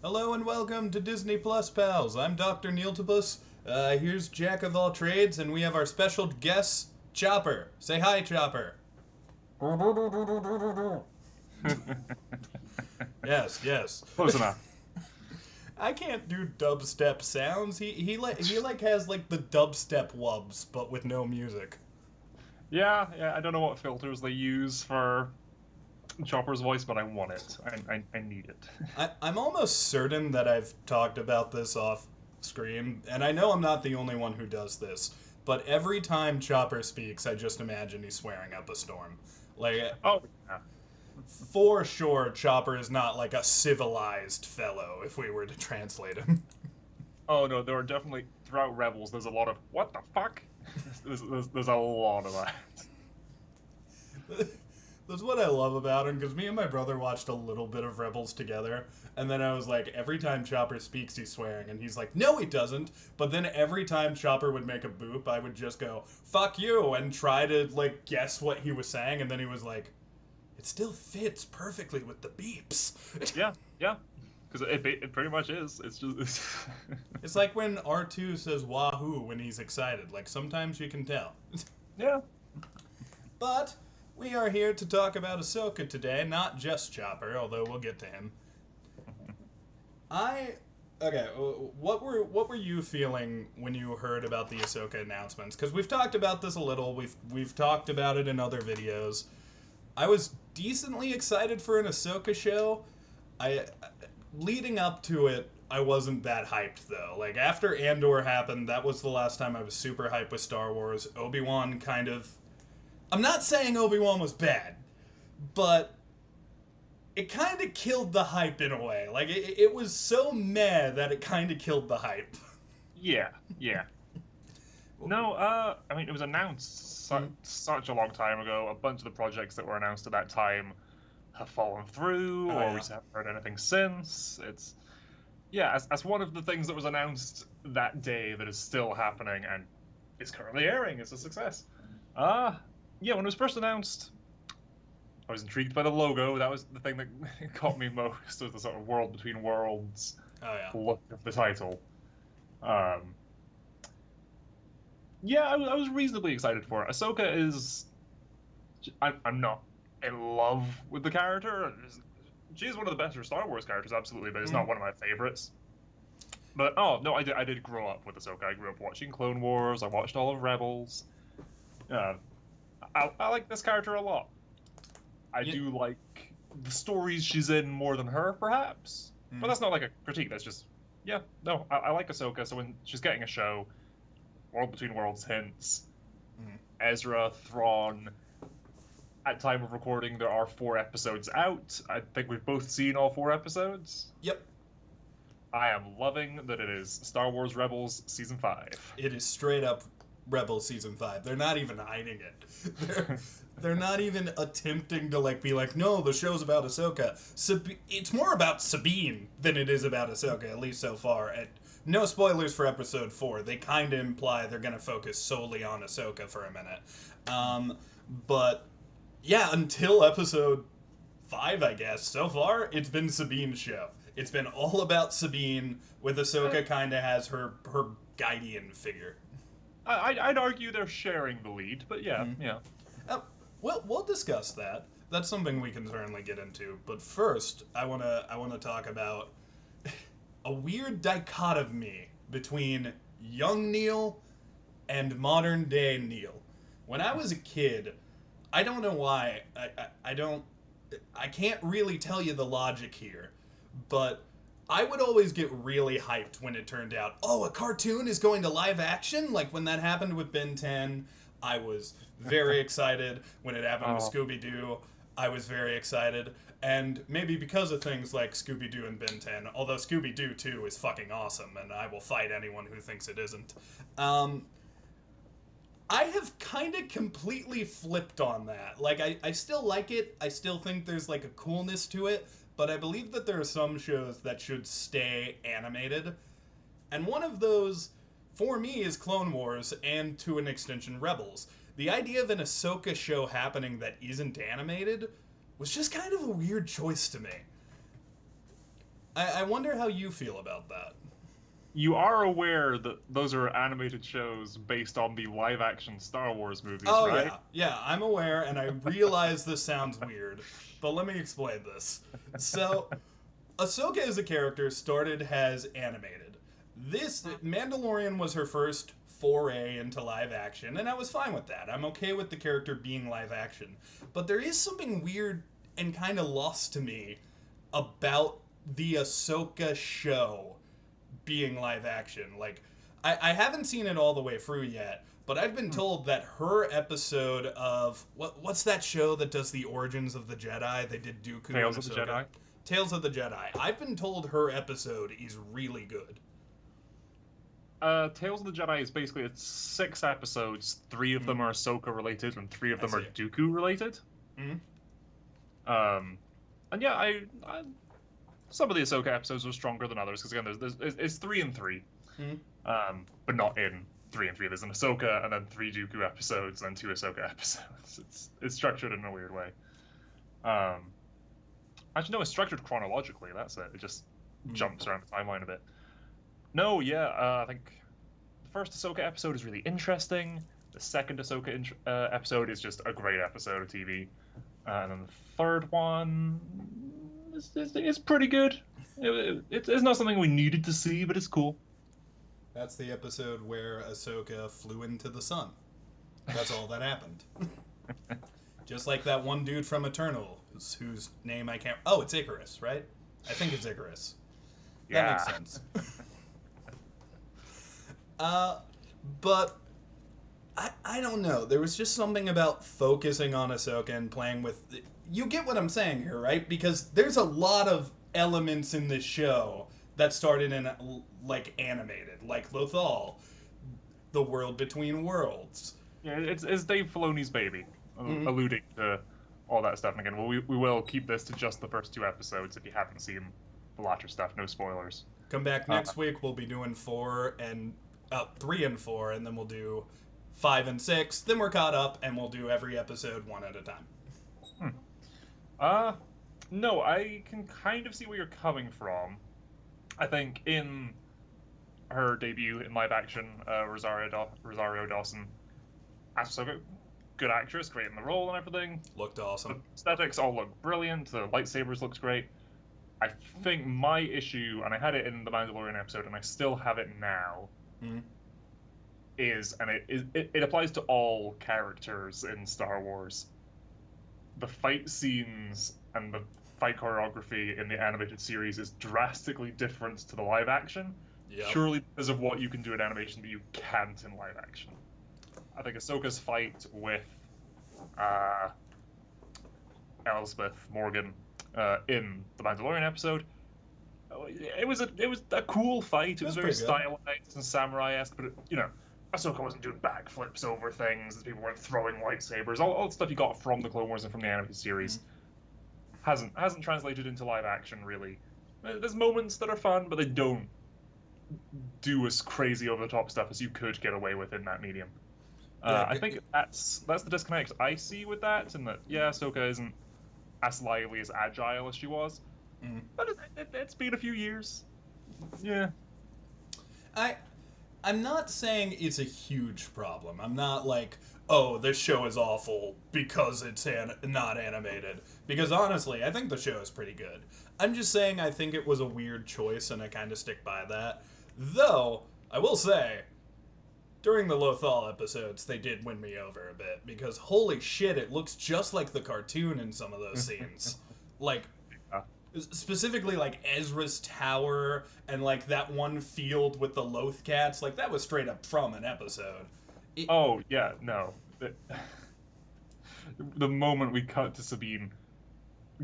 Hello and welcome to Disney Plus Pals. I'm Dr. Neiltopus. Here's Jack of all trades, and we have our special guest, Chopper. Say hi, Chopper. Yes, yes. Close enough. I can't do dubstep sounds. He has like the dubstep wubs, but with no music. Yeah. I don't know what filters they use for Chopper's voice, but I want it. I need it. I'm almost certain that I've talked about this off screen, and I know I'm not the only one who does this, but every time Chopper speaks, I just imagine he's swearing up a storm. Like, Oh, yeah. for sure, Chopper is not like a civilized fellow if we were to translate him. Oh no, there are definitely throughout Rebels. There's a lot of what the fuck. There's a lot of that. That's what I love about him, because me and my brother watched a little bit of Rebels together, and then I was like, every time Chopper speaks, he's swearing, and he's like, no, he doesn't. But then every time Chopper would make a boop, I would just go, fuck you, and try to, like, guess what he was saying, and then he was like, it still fits perfectly with the beeps. Yeah. Because it pretty much is. It's just It's like when R2 says wahoo when he's excited. Like, sometimes you can tell. yeah. But we are here to talk about Ahsoka today, not just Chopper, although we'll get to him. Okay. What were you feeling when you heard about the Ahsoka announcements? Because we've talked about this a little. We've talked about it in other videos. I was decently excited for an Ahsoka show. Leading up to it, I wasn't that hyped though. Like after Andor happened, that was the last time I was super hyped with Star Wars. Obi-Wan kind of. I'm not saying Obi-Wan was bad, but it kind of killed the hype in a way. Like, it was so meh that it kind of killed the hype. Yeah. No, I mean, it was announced such a long time ago. A bunch of the projects that were announced at that time have fallen through, Oh, or yeah. we just haven't heard anything since. Yeah, as one of the things that was announced that day that is still happening and is currently airing, it's a success. Yeah, when it was first announced, I was intrigued by the logo. That was the thing that caught me most, was the sort of world between worlds Oh, yeah. look of the title. Yeah, I was reasonably excited for it. Ahsoka is... I'm not in love with the character. She's one of the better Star Wars characters, absolutely, but it's not one of my favorites. But, oh, no, I did grow up with Ahsoka. I grew up watching Clone Wars. I watched all of Rebels. I like this character a lot. I do like the stories she's in more than her, perhaps. But that's not like a critique. That's just, yeah, no, I like Ahsoka. So when she's getting a show, World Between Worlds hints, Ezra, Thrawn. At time of recording, there are 4 episodes out. I think we've both seen all 4 episodes. Yep. I am loving that it is Star Wars Rebels Season 5. It is straight up Rebels Season 5. They're not even hiding it. They're not even attempting to be like, no, the show's about Ahsoka. It's more about Sabine than it is about Ahsoka, at least so far. And no spoilers for Episode 4. They kind of imply they're going to focus solely on Ahsoka for a minute. But yeah, until Episode 5, I guess. So far, it's been Sabine's show. It's been all about Sabine, with Ahsoka kind of has her guardian figure. I'd argue they're sharing the lead, but yeah. We'll discuss that. That's something we can certainly get into. But first, I wanna talk about a weird dichotomy between young Neil and modern day Neil. When I was a kid, I don't know why. I can't really tell you the logic here, but I would always get really hyped when it turned out, oh, a cartoon is going to live action? Like when that happened with Ben 10, I was very excited. When it happened with Scooby-Doo, I was very excited. And maybe because of things like Scooby-Doo and Ben 10, although Scooby-Doo 2 is fucking awesome, and I will fight anyone who thinks it isn't. I have kind of completely flipped on that. Like, I still like it. I still think there's, like, a coolness to it. But I believe that there are some shows that should stay animated. And one of those, for me, is Clone Wars and, to an extension, Rebels. The idea of an Ahsoka show happening that isn't animated was just kind of a weird choice to me. I wonder how you feel about that. You are aware that those are animated shows based on the live-action Star Wars movies, Oh, right? yeah. Yeah, I'm aware, and I realize this sounds weird, but let me explain this. So, Ahsoka as a character started as animated. This Mandalorian was her first foray into live action, and I was fine with that. I'm okay with the character being live action. But there is something weird and kind of lost to me about the Ahsoka show being live action. Like, I haven't seen it all the way through yet, but I've been told that her episode of what's that show that does the origins of the Jedi? They did Dooku Tales and of the Ahsoka. Jedi. Tales of the Jedi. I've been told her episode is really good. Tales of the Jedi is basically it's 6 episodes. 3 of them are Ahsoka related, and 3 of them are see. Dooku related. Mhm. And yeah, I some of the Ahsoka episodes are stronger than others because again, it's 3 and 3, but not in 3 and 3. There's an Ahsoka and then 3 Dooku episodes and then 2 Ahsoka episodes. It's structured in a weird way. Actually, no, it's structured chronologically. That's it. It just jumps around the timeline a bit. No, yeah, I think the first Ahsoka episode is really interesting. The second Ahsoka episode is just a great episode of TV. And then the third one is pretty good. It's not something we needed to see, but it's cool. That's the episode where Ahsoka flew into the sun. That's all that happened. Just like that one dude from Eternal, whose name I can't... Oh, it's Icarus, right? I think it's Icarus. Yeah. That makes sense. But I don't know. There was just something about focusing on Ahsoka and playing with... You get what I'm saying here, right? Because there's a lot of elements in this show that started in, like, animated. Like Lothal, the world between worlds. Yeah, it's Dave Filoni's baby, alluding to all that stuff. And again, we will keep this to just the first 2 episodes if you haven't seen the latter stuff. No spoilers. Come back next week. We'll be doing 3 and 4, and then we'll do 5 and 6. Then we're caught up, and we'll do every episode one at a time. No, I can kind of see where you're coming from. I think in her debut in live action, Rosario Dawson, Ahsoka, good actress, great in the role and everything. Looked awesome. The aesthetics all look brilliant. The lightsabers looked great. I think my issue, and I had it in the Mandalorian episode, and I still have it now, is, and it applies to all characters in Star Wars, the fight scenes and the fight choreography in the animated series is drastically different to the live action, purely because of what you can do in animation that you can't in live action. I think Ahsoka's fight with Elspeth Morgan in the Mandalorian episode, it was a cool fight. It was very stylized and samurai-esque, but Ahsoka wasn't doing backflips over things. People weren't throwing lightsabers. All the stuff you got from the Clone Wars and from the animated series hasn't translated into live action really. There's moments that are fun, but they don't do as crazy over the top stuff as you could get away with in that medium. I think that's the disconnect I see with that, and that Ahsoka isn't as lively, as agile as she was, but it's been a few years. Yeah, I'm not saying it's a huge problem. I'm not like, oh, this show is awful because it's not animated. Because honestly, I think the show is pretty good. I'm just saying I think it was a weird choice, and I kind of stick by that. Though, I will say, during the Lothal episodes, they did win me over a bit. Because holy shit, it looks just like the cartoon in some of those scenes. Like, specifically like Ezra's tower and like that one field with the Loth cats, like that was straight up from an episode. The moment we cut to Sabine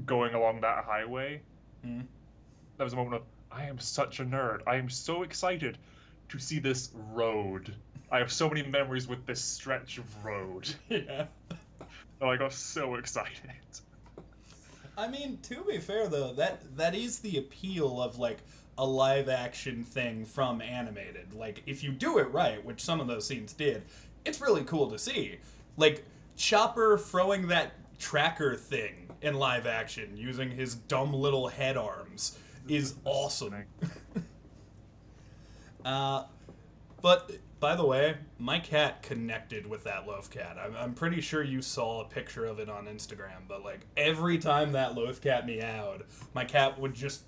going along that highway, that was a moment of, I am such a nerd. I am so excited to see this road. I have so many memories with this stretch of road. Yeah. Oh, I got so excited. I mean, to be fair though, that is the appeal of like a live action thing from animated. Like if you do it right, which some of those scenes did, it's really cool to see. Like Chopper throwing that tracker thing in live action using his dumb little head arms. is awesome. But by the way, my cat connected with that loaf cat. I'm pretty sure you saw a picture of it on Instagram, but like every time that loaf cat meowed, my cat would just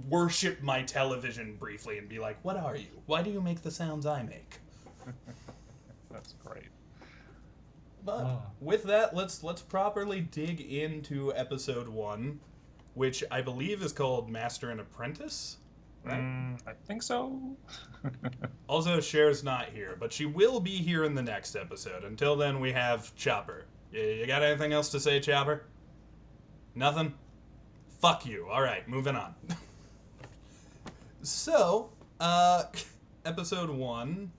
worship my television briefly and be like, "What are you? Why do you make the sounds I make?" That's great. But with that, let's properly dig into episode 1, which I believe is called Master and Apprentice. Right? I think so. Also, Cher's not here, but she will be here in the next episode. Until then, we have Chopper. You got anything else to say, Chopper? Nothing? Fuck you. Alright, moving on. So, episode 1.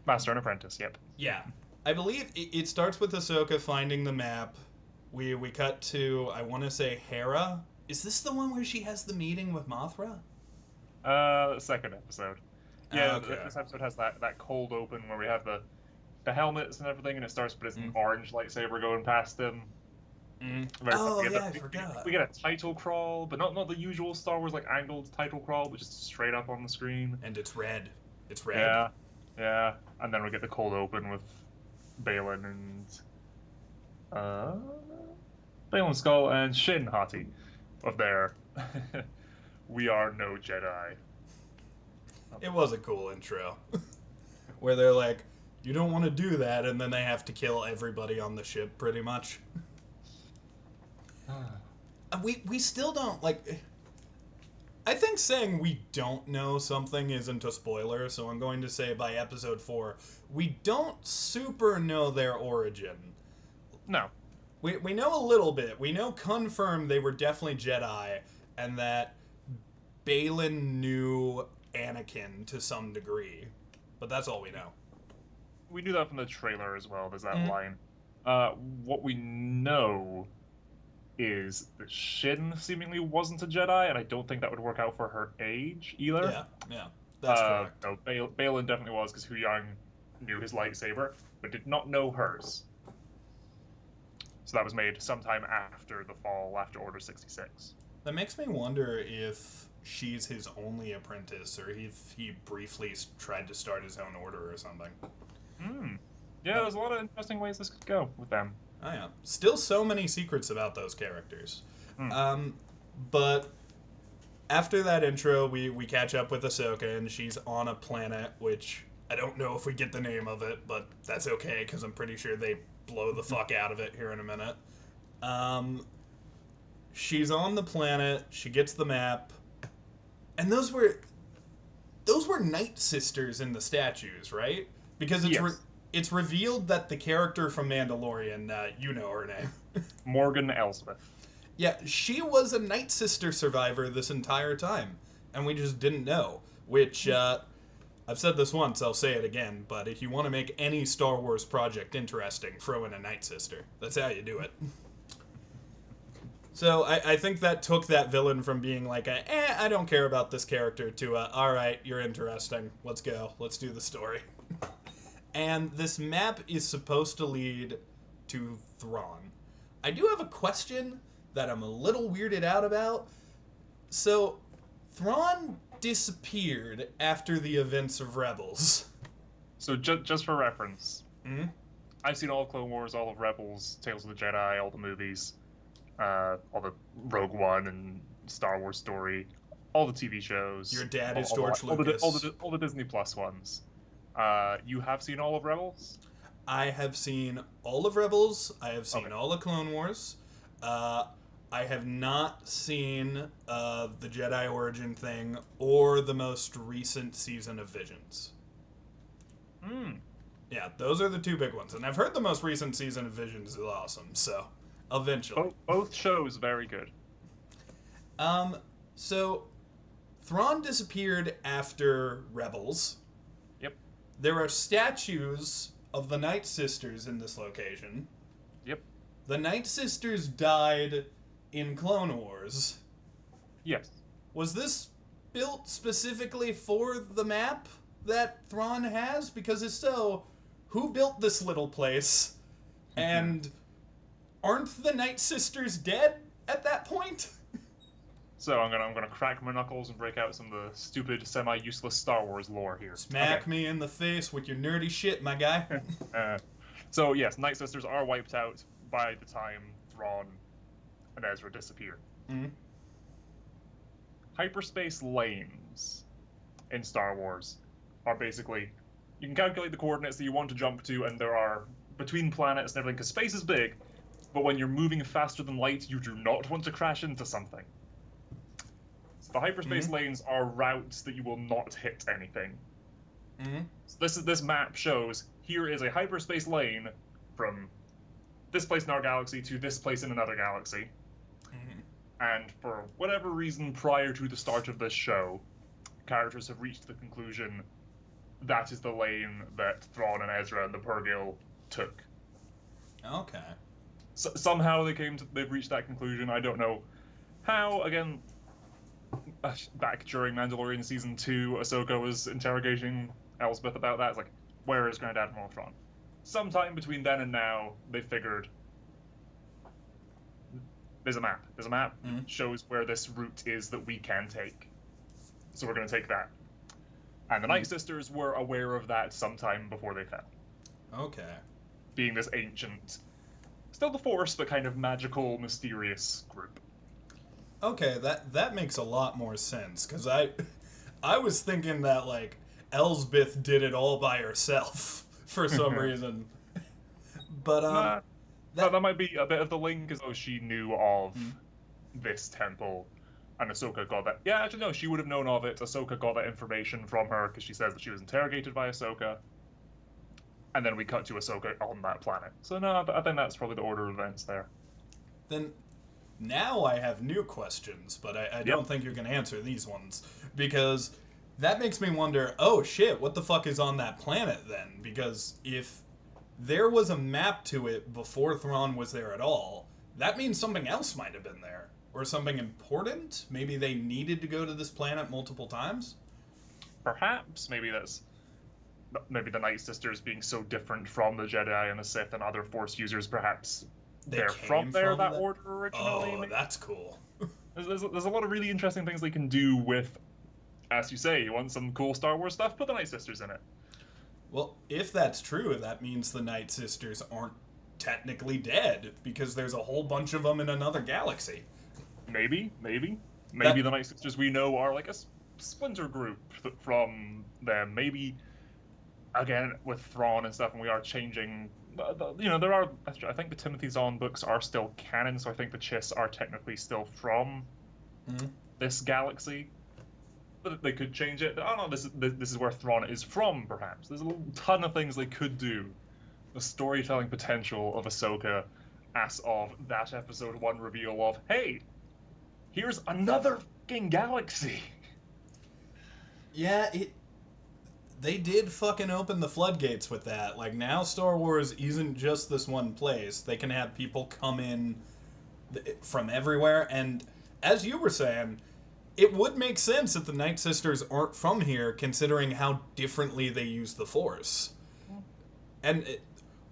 Master and Apprentice, yep. Yeah. I believe it starts with Ahsoka finding the map. We cut to, I want to say, Hera. Is this the one where she has the meeting with Mothra? Second episode. Yeah, okay. This episode has that cold open where we have the helmets and everything, and it starts with this orange lightsaber going past them. Oh, yeah, I forgot. We get a title crawl, but not the usual Star Wars like angled title crawl, but just straight up on the screen. And it's red. It's red. Yeah. And then we get the cold open with Balin and Balin Skull and Shin Hati of their "We are no Jedi." It was a cool intro. Where they're like, you don't want to do that, and then they have to kill everybody on the ship, pretty much. We still don't, like... I think saying we don't know something isn't a spoiler, so I'm going to say by episode 4, we don't super know their origin. No. We know a little bit. We know confirmed they were definitely Jedi, and that Balin knew Anakin to some degree. But that's all we know. We knew that from the trailer as well. There's that line. What we know is that Shin seemingly wasn't a Jedi, and I don't think that would work out for her age either. Yeah, that's correct. No, Balin definitely was, because Hu Yang knew his lightsaber, but did not know hers. So that was made sometime after the fall, after Order 66. That makes me wonder if she's his only apprentice, or if he briefly tried to start his own order or something. Yeah, there's a lot of interesting ways this could go with them. Oh yeah. Still so many secrets about those characters. But after that intro, we catch up with Ahsoka, and she's on a planet, which I don't know if we get the name of it, but that's okay, because I'm pretty sure they blow the fuck out of it here in a minute. She's on the planet, she gets the map, and those were Night Sisters in the statues, right? Because it's revealed that the character from Mandalorian, you know her name. Morgan Elsbeth. Yeah, she was a Night Sister survivor this entire time, and we just didn't know. Which, I've said this once, I'll say it again, but if you want to make any Star Wars project interesting, throw in a Night Sister. That's how you do it. So I think that took that villain from being like, I don't care about this character, to alright, you're interesting, let's go, let's do the story. And this map is supposed to lead to Thrawn. I do have a question that I'm a little weirded out about. So, Thrawn disappeared after the events of Rebels. So just for reference, I've seen all of Clone Wars, all of Rebels, Tales of the Jedi, all the movies, all the Rogue One and Star Wars Story, all the TV shows. Your dad is George Lucas. All the Disney Plus ones. You have seen all of Rebels? I have seen all of Rebels. I have seen all of Clone Wars. I have not seen the Jedi Origin thing or the most recent season of Visions. Yeah, those are the two big ones. And I've heard the most recent season of Visions is awesome, so eventually. Both shows very good. So Thrawn disappeared after Rebels. Yep. There are statues of the Night Sisters in this location. Yep. The Night Sisters died in Clone Wars. Yes. Was this built specifically for the map that Thrawn has? Because if so, who built this little place? And aren't the Night Sisters dead at that point? So I'm gonna crack my knuckles and break out some of the stupid, semi-useless Star Wars lore here. Smack me in the face with your nerdy shit, my guy. Uh, so yes, Night Sisters are wiped out by the time Thrawn and Ezra disappear. Mm-hmm. Hyperspace lanes in Star Wars are basically, you can calculate the coordinates that you want to jump to, and there are between planets and everything, because space is big, but when you're moving faster than light, you do not want to crash into something. So the hyperspace lanes are routes that you will not hit anything. So this map shows, here is a hyperspace lane from this place in our galaxy to this place in another galaxy. And for whatever reason, prior to the start of this show, characters have reached the conclusion that is the lane that Thrawn and Ezra and the Purrgil took. Okay. So, somehow they've reached that conclusion. I don't know how. Again, back during Mandalorian season 2, Ahsoka was interrogating Elsbeth about that. It's like, where is Grand Admiral Thrawn? Sometime between then and now, they figured there's a map. There's a map that shows where this route is that we can take. So we're going to take that. And the Night Sisters were aware of that sometime before they fell. Okay. Being this ancient, still the Force, but kind of magical, mysterious group. Okay, that makes a lot more sense, because I was thinking that, like, Elsbeth did it all by herself for some reason. But, that might be a bit of the link, as though she knew of this temple, and Ahsoka got that. Yeah, actually, no, she would have known of it. Ahsoka got that information from her, because she says that she was interrogated by Ahsoka. And then we cut to Ahsoka on that planet. So no, I think that's probably the order of events there. Then, now I have new questions, but I don't think you can answer these ones. Because that makes me wonder, oh shit, what the fuck is on that planet then? Because if there was a map to it before Thrawn was there at all, that means something else might have been there. Or something important? Maybe they needed to go to this planet multiple times? Perhaps. Maybe the Night Sisters being so different from the Jedi and the Sith and other Force users, perhaps they're from there, that order originally. Oh, that's cool. There's a lot of really interesting things they can do with, as you say, you want some cool Star Wars stuff, put the Night Sisters in it. Well, if that's true, that means the Night Sisters aren't technically dead, because there's a whole bunch of them in another galaxy. Maybe the Night Sisters we know are like a splinter group from them. Maybe, again, with Thrawn and stuff, and we are changing. There are. I think the Timothy Zahn books are still canon, so I think the Chiss are technically still from this galaxy. But they could change it. Oh no, this is where Thrawn is from. Perhaps there's a ton of things they could do. The storytelling potential of Ahsoka, as of that episode 1 reveal of, hey, here's another fucking galaxy. Yeah, they did fucking open the floodgates with that. Like, now Star Wars isn't just this one place. They can have people come in from everywhere. And as you were saying, it would make sense that the Night Sisters aren't from here, considering how differently they use the Force. And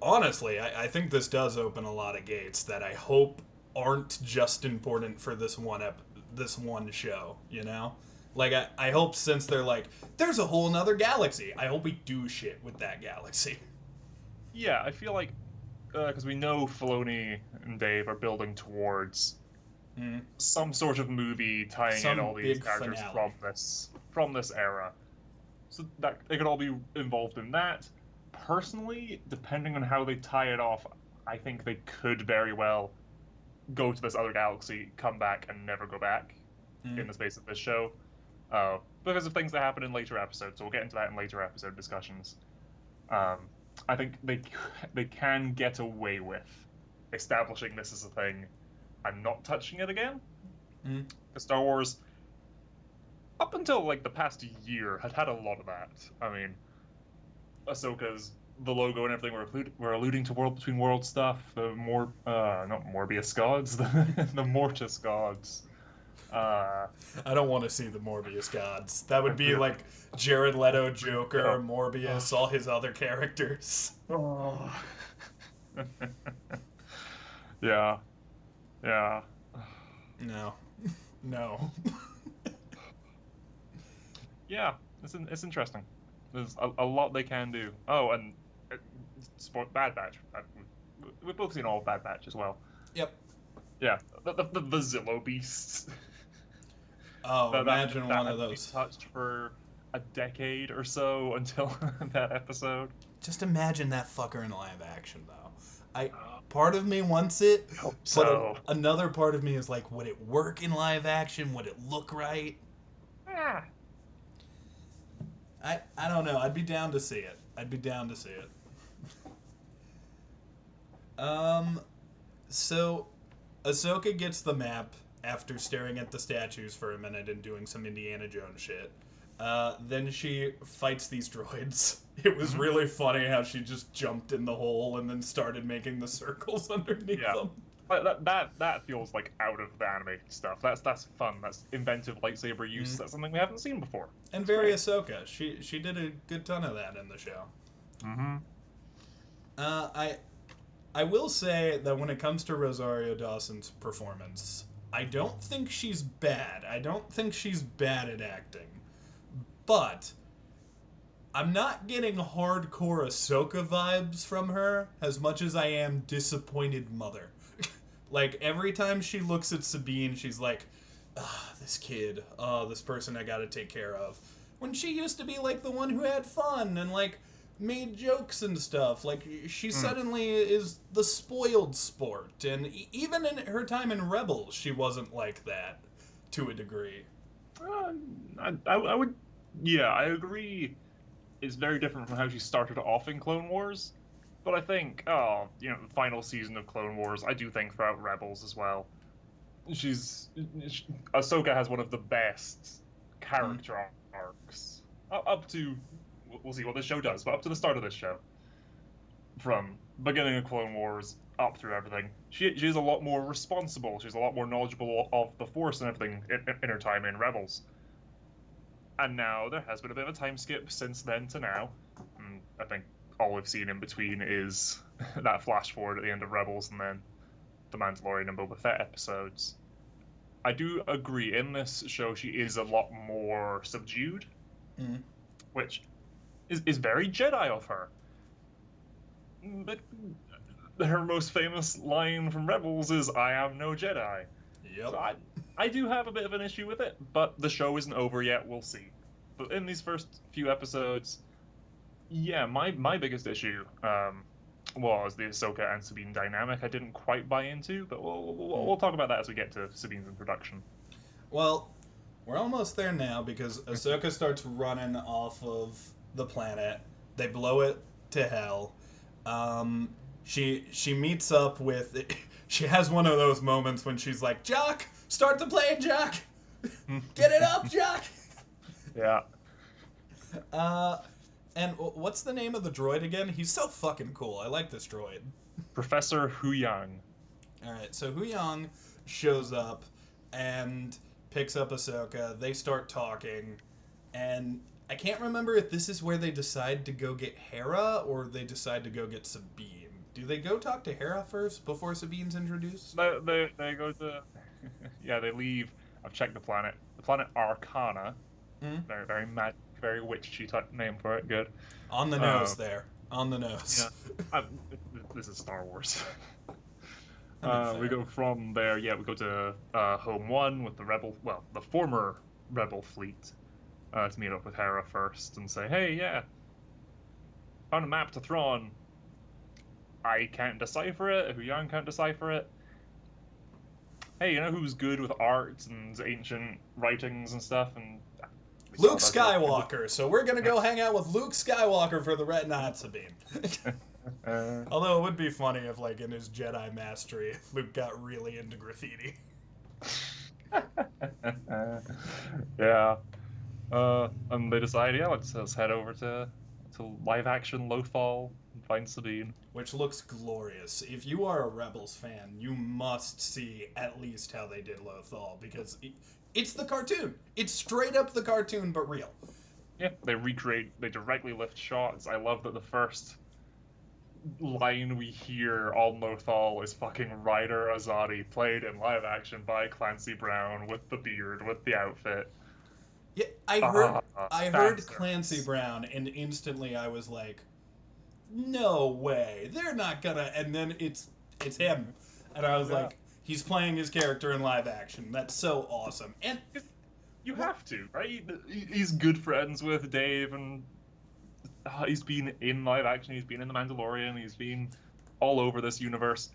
honestly, I think this does open a lot of gates that I hope aren't just important for this one show, you know? Like, I hope, since they're like, there's a whole nother galaxy, I hope we do shit with that galaxy. Yeah, I feel like, because we know Filoni and Dave are building towards some sort of movie tying in all these characters from this era. So that they could all be involved in that. Personally, depending on how they tie it off, I think they could very well go to this other galaxy, come back, and never go back in the space of this show. Because of things that happen in later episodes, so we'll get into that in later episode discussions. I think they can get away with establishing this as a thing and not touching it again. Star Wars, up until like the past year, had a lot of that. I mean, Ahsoka's the logo and everything we're alluding to World Between Worlds stuff. The not Morbius gods, the Mortis gods. I don't want to see the Morbius gods. That would be like Jared Leto, Joker, Morbius, all his other characters. Oh. Yeah. No. No. Yeah, it's interesting. There's a lot they can do. Oh, and Bad Batch. We've both seen all of Bad Batch as well. Yep. Yeah, the Zillow beasts. Oh, that imagine that one of hadn't been those. touched for a decade or so until that episode. Just imagine that fucker in live action, though. Part of me wants it, I hope but so. another part of me is like, would it work in live action? Would it look right? Ah. I don't know. I'd be down to see it. I'd be down to see it. So Ahsoka gets the map after staring at the statues for a minute and doing some Indiana Jones shit. Then she fights these droids. It was really funny how she just jumped in the hole and then started making the circles underneath them. That feels like out of the animated stuff. That's fun. That's inventive lightsaber use. That's something we haven't seen before. And very Ahsoka. She did a good ton of that in the show. Mm-hmm. I will say that when it comes to Rosario Dawson's performance, I don't think she's bad. I don't think she's bad at acting. But I'm not getting hardcore Ahsoka vibes from her as much as I am disappointed mother. Like, every time she looks at Sabine, she's like, this kid, this person I gotta take care of. When she used to be, like, the one who had fun and, like, made jokes and stuff. Like, she suddenly is the spoiled sport. And even in her time in Rebels, she wasn't like that, to a degree. I would... Yeah, I agree. It's very different from how she started off in Clone Wars. But I think, the final season of Clone Wars, I do think throughout Rebels as well, Ahsoka has one of the best character arcs. Up to, we'll see what this show does, but up to the start of this show. From beginning of Clone Wars up through everything, she's a lot more responsible, she's a lot more knowledgeable of the Force and everything in her time in Rebels. And now there has been a bit of a time skip since then to now. And I think all we've seen in between is that flash forward at the end of Rebels and then the Mandalorian and Boba Fett episodes. I do agree, in this show she is a lot more subdued, which is very Jedi of her. But her most famous line from Rebels is, "I am no Jedi." Yep. So I do have a bit of an issue with it, but the show isn't over yet, we'll see. But in these first few episodes, yeah, my biggest issue was the Ahsoka and Sabine dynamic I didn't quite buy into, but we'll talk about that as we get to Sabine's introduction. Well, we're almost there now because Ahsoka starts running off of the planet. They blow it to hell. She meets up with... She has one of those moments when she's like, "Jock, start the plane, Jock! Get it up, Jock!" Yeah. And what's the name of the droid again? He's so fucking cool. I like this droid. Professor Huyang. Alright, so Huyang shows up and picks up Ahsoka. They start talking, and I can't remember if this is where they decide to go get Hera or they decide to go get Sabine. Do they go talk to Hera first before Sabine's introduced? They go to... Yeah, they leave. I've checked the planet. The planet Arcana. Very, very mad, very witchy type name for it. Good. On the nose there. On the nose. Yeah. This is Star Wars. We go from there, we go to Home 1 with the former Rebel fleet, to meet up with Hera first and say, "Hey, found a map to Thrawn. I can't decipher it, Huyang can't decipher it. Hey, you know who's good with art and ancient writings and stuff?" And Luke Skywalker. So we're gonna go hang out with Luke Skywalker for the Red Knot, Sabine. Although it would be funny if, like, in his Jedi mastery, Luke got really into graffiti. Yeah. And they decide, let's head over to live action Lothal and find Sabine. Which looks glorious. If you are a Rebels fan, you must see at least how they did Lothal, because it's the cartoon. It's straight up the cartoon, but real. Yeah, they directly lift shots. I love that the first line we hear on Lothal is fucking Ryder Azadi, played in live action by Clancy Brown with the beard, with the outfit. Yeah, Ah, I fan heard Clancy service. Brown, and instantly I was like, no way, they're not gonna. And then it's him, and I was Yeah. like, he's playing his character in live action. That's so awesome. And You what? have to, right? He's good friends with Dave, and he's been in live action. He's been in The Mandalorian. He's been all over this universe.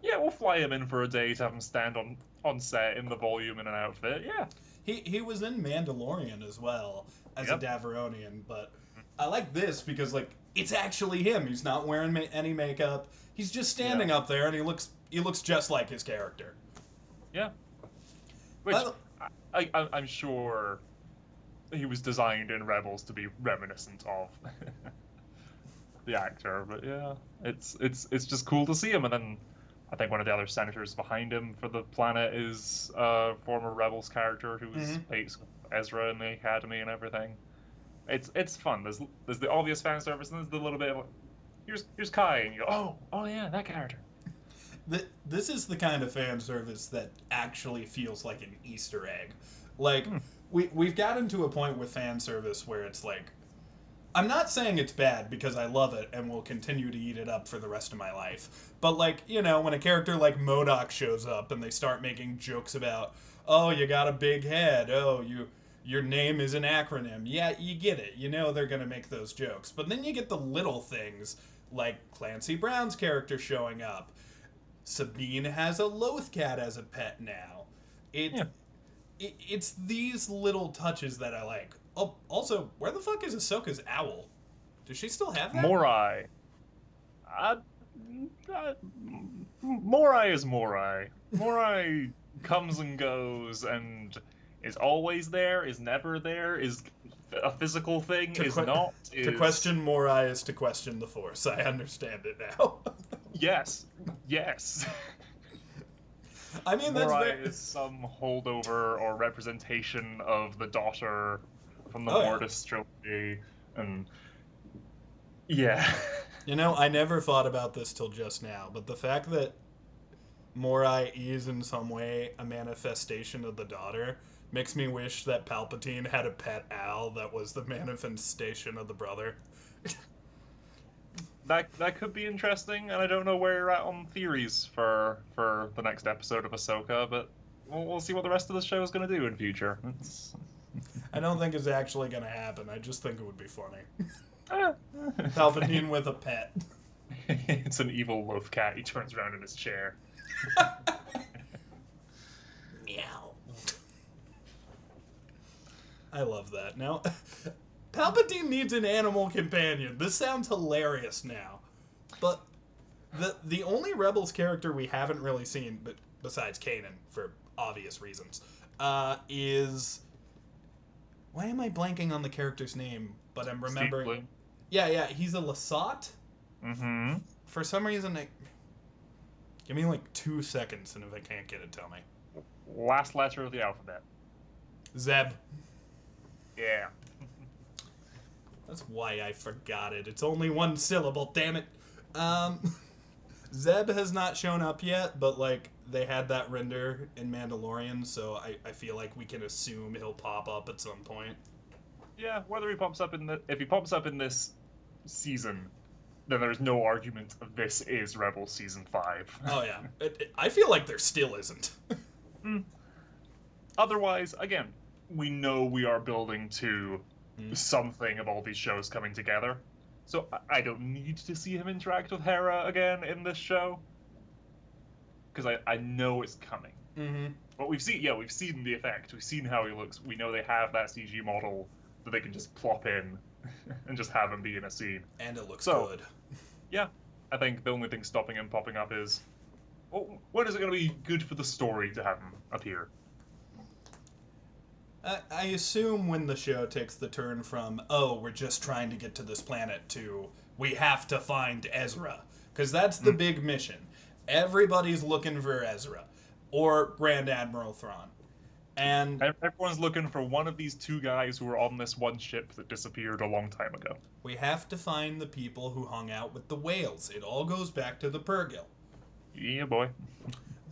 Yeah, we'll fly him in for a day to have him stand on set in the volume in an outfit. Yeah. He was in Mandalorian as well as a Yep. Davronian, but I like this because like it's actually him. He's not wearing any makeup. He's just Yeah. standing up there, and he looks just like his character. Yeah. Which I, I'm sure he was designed in Rebels to be reminiscent of the actor, but yeah, it's just cool to see him. And then I think one of the other senators behind him for the planet is a former Rebels character who was mates with Ezra in the Academy and everything. It's fun. There's the obvious fan service, and there's the little bit of here's Kai, and you go, oh yeah, that character. this is the kind of fan service that actually feels like an Easter egg. Like we've gotten to a point with fan service where it's like, I'm not saying it's bad because I love it and will continue to eat it up for the rest of my life. But like, you know, when a character like MODOK shows up and they start making jokes about, oh, you got a big head, oh, your name is an acronym. Yeah, you get it. You know they're gonna make those jokes. But then you get the little things like Clancy Brown's character showing up. Sabine has a Lothcat as a pet now. It, Yeah. it's these little touches that I like. Oh, also, where the fuck is Ahsoka's owl? Does she still have that? Morai. Uh, Morai is Morai. Morai comes and goes and is always there, is never there, is a physical thing, To is que- not. To Is question Morai is to question the Force. I understand it now. yes, yes. I mean, that's Morai very... is some holdover or representation of the daughter from the Oh, yeah. Mortis trilogy, and yeah. You know, I never thought about this till just now, but the fact that Morai is in some way a manifestation of the daughter makes me wish that Palpatine had a pet owl that was the manifestation of the brother. That could be interesting, and I don't know where you're at on theories for the next episode of Ahsoka, but we'll see what the rest of the show is going to do in future. I don't think it's actually going to happen. I just think it would be funny. Ah. Palpatine with a pet. It's an evil loaf cat. He turns around in his chair. Meow. I love that. Now, Palpatine needs an animal companion. This sounds hilarious now. But the only Rebels character we haven't really seen, but besides Kanan, for obvious reasons, is... Why am I blanking on the character's name? But I'm remembering... Steve Blum. Yeah, he's a Lasat. Mm-hmm. For some reason, give me like 2 seconds, and if I can't get it, tell me. Last letter of the alphabet. Zeb. Yeah. That's why I forgot it. It's only one syllable, damn it. Zeb has not shown up yet, but like they had that render in Mandalorian, so I feel like we can assume he'll pop up at some point. Yeah, whether he pops up if he pops up in this season, then there's no argument of this is Rebels season 5. Oh yeah, I feel like there still isn't. Otherwise, again, we know we are building to something of all these shows coming together. So I don't need to see him interact with Hera again in this show, because I know it's coming. Mm-hmm. But we've seen the effect. We've seen how he looks. We know they have that CG model that they can just plop in and just have him be in a scene. And it looks So, good. Yeah, I think the only thing stopping him popping up is, well, when is it going to be good for the story to have him appear? I assume when the show takes the turn from, oh, we're just trying to get to this planet, to, we have to find Ezra. Because that's the big mission. Everybody's looking for Ezra. Or Grand Admiral Thrawn. And Everyone's looking for one of these two guys who were on this one ship that disappeared a long time ago. we have to find the people who hung out with the whales. It all goes back to the Purrgil. Yeah, boy.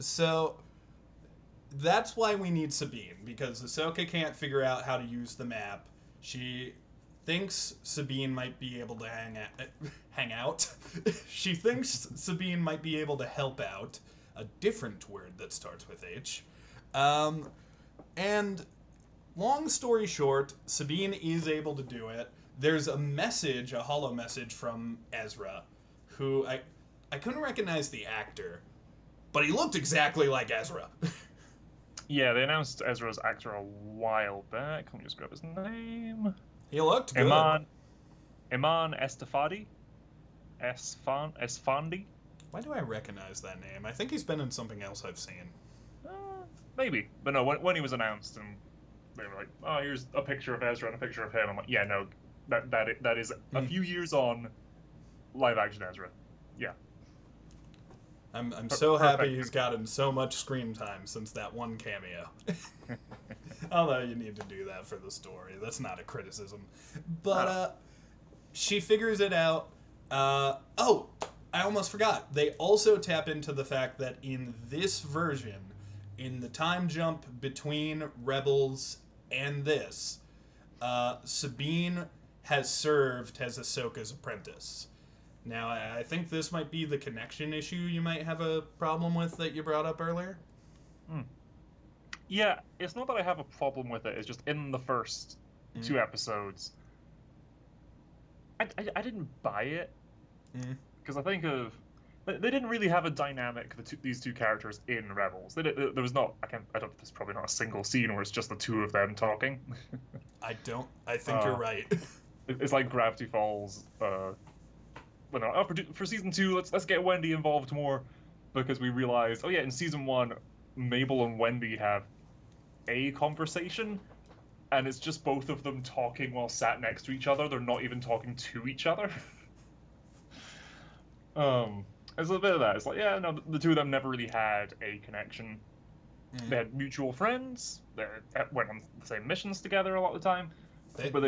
So that's why we need Sabine, because Ahsoka can't figure out how to use the map. She thinks Sabine might be able to hang out. She thinks Sabine might be able to help out. A different word that starts with H. And long story short, Sabine is able to do it. There's a message, a holo message from Ezra, who I couldn't recognize the actor, but he looked exactly like Ezra. Yeah, they announced Ezra's actor a while back. Let me just grab his name. He looked good. Iman Estefadi? Esfandi? Why do I recognize that name? I think he's been in something else I've seen. Maybe. But no, when he was announced and they were like, oh, here's a picture of Ezra and a picture of him, I'm like, yeah, no, that is a few years on live action Ezra. Yeah. I'm so happy he's gotten so much screen time since that one cameo. Although you need to do that for the story. That's not a criticism. But she figures it out. Oh, I almost forgot. They also tap into the fact that in this version, in the time jump between Rebels and this, Sabine has served as Ahsoka's apprentice. Now, I think this might be the connection issue you might have a problem with that you brought up earlier. Yeah, it's not that I have a problem with it. It's just in the first two episodes, I didn't buy it. Because I think they didn't really have a dynamic, these two characters in Rebels. There was not, there's probably not a single scene where it's just the two of them talking. I think you're right. It's like Gravity Falls. For season 2, let's get Wendy involved more, because we realized, oh yeah, in season 1, Mabel and Wendy have a conversation, and it's just both of them talking while sat next to each other. They're not even talking to each other. There's a bit of that. It's like, yeah, no, the two of them never really had a connection. They had mutual friends. They went on the same missions together a lot of the time. But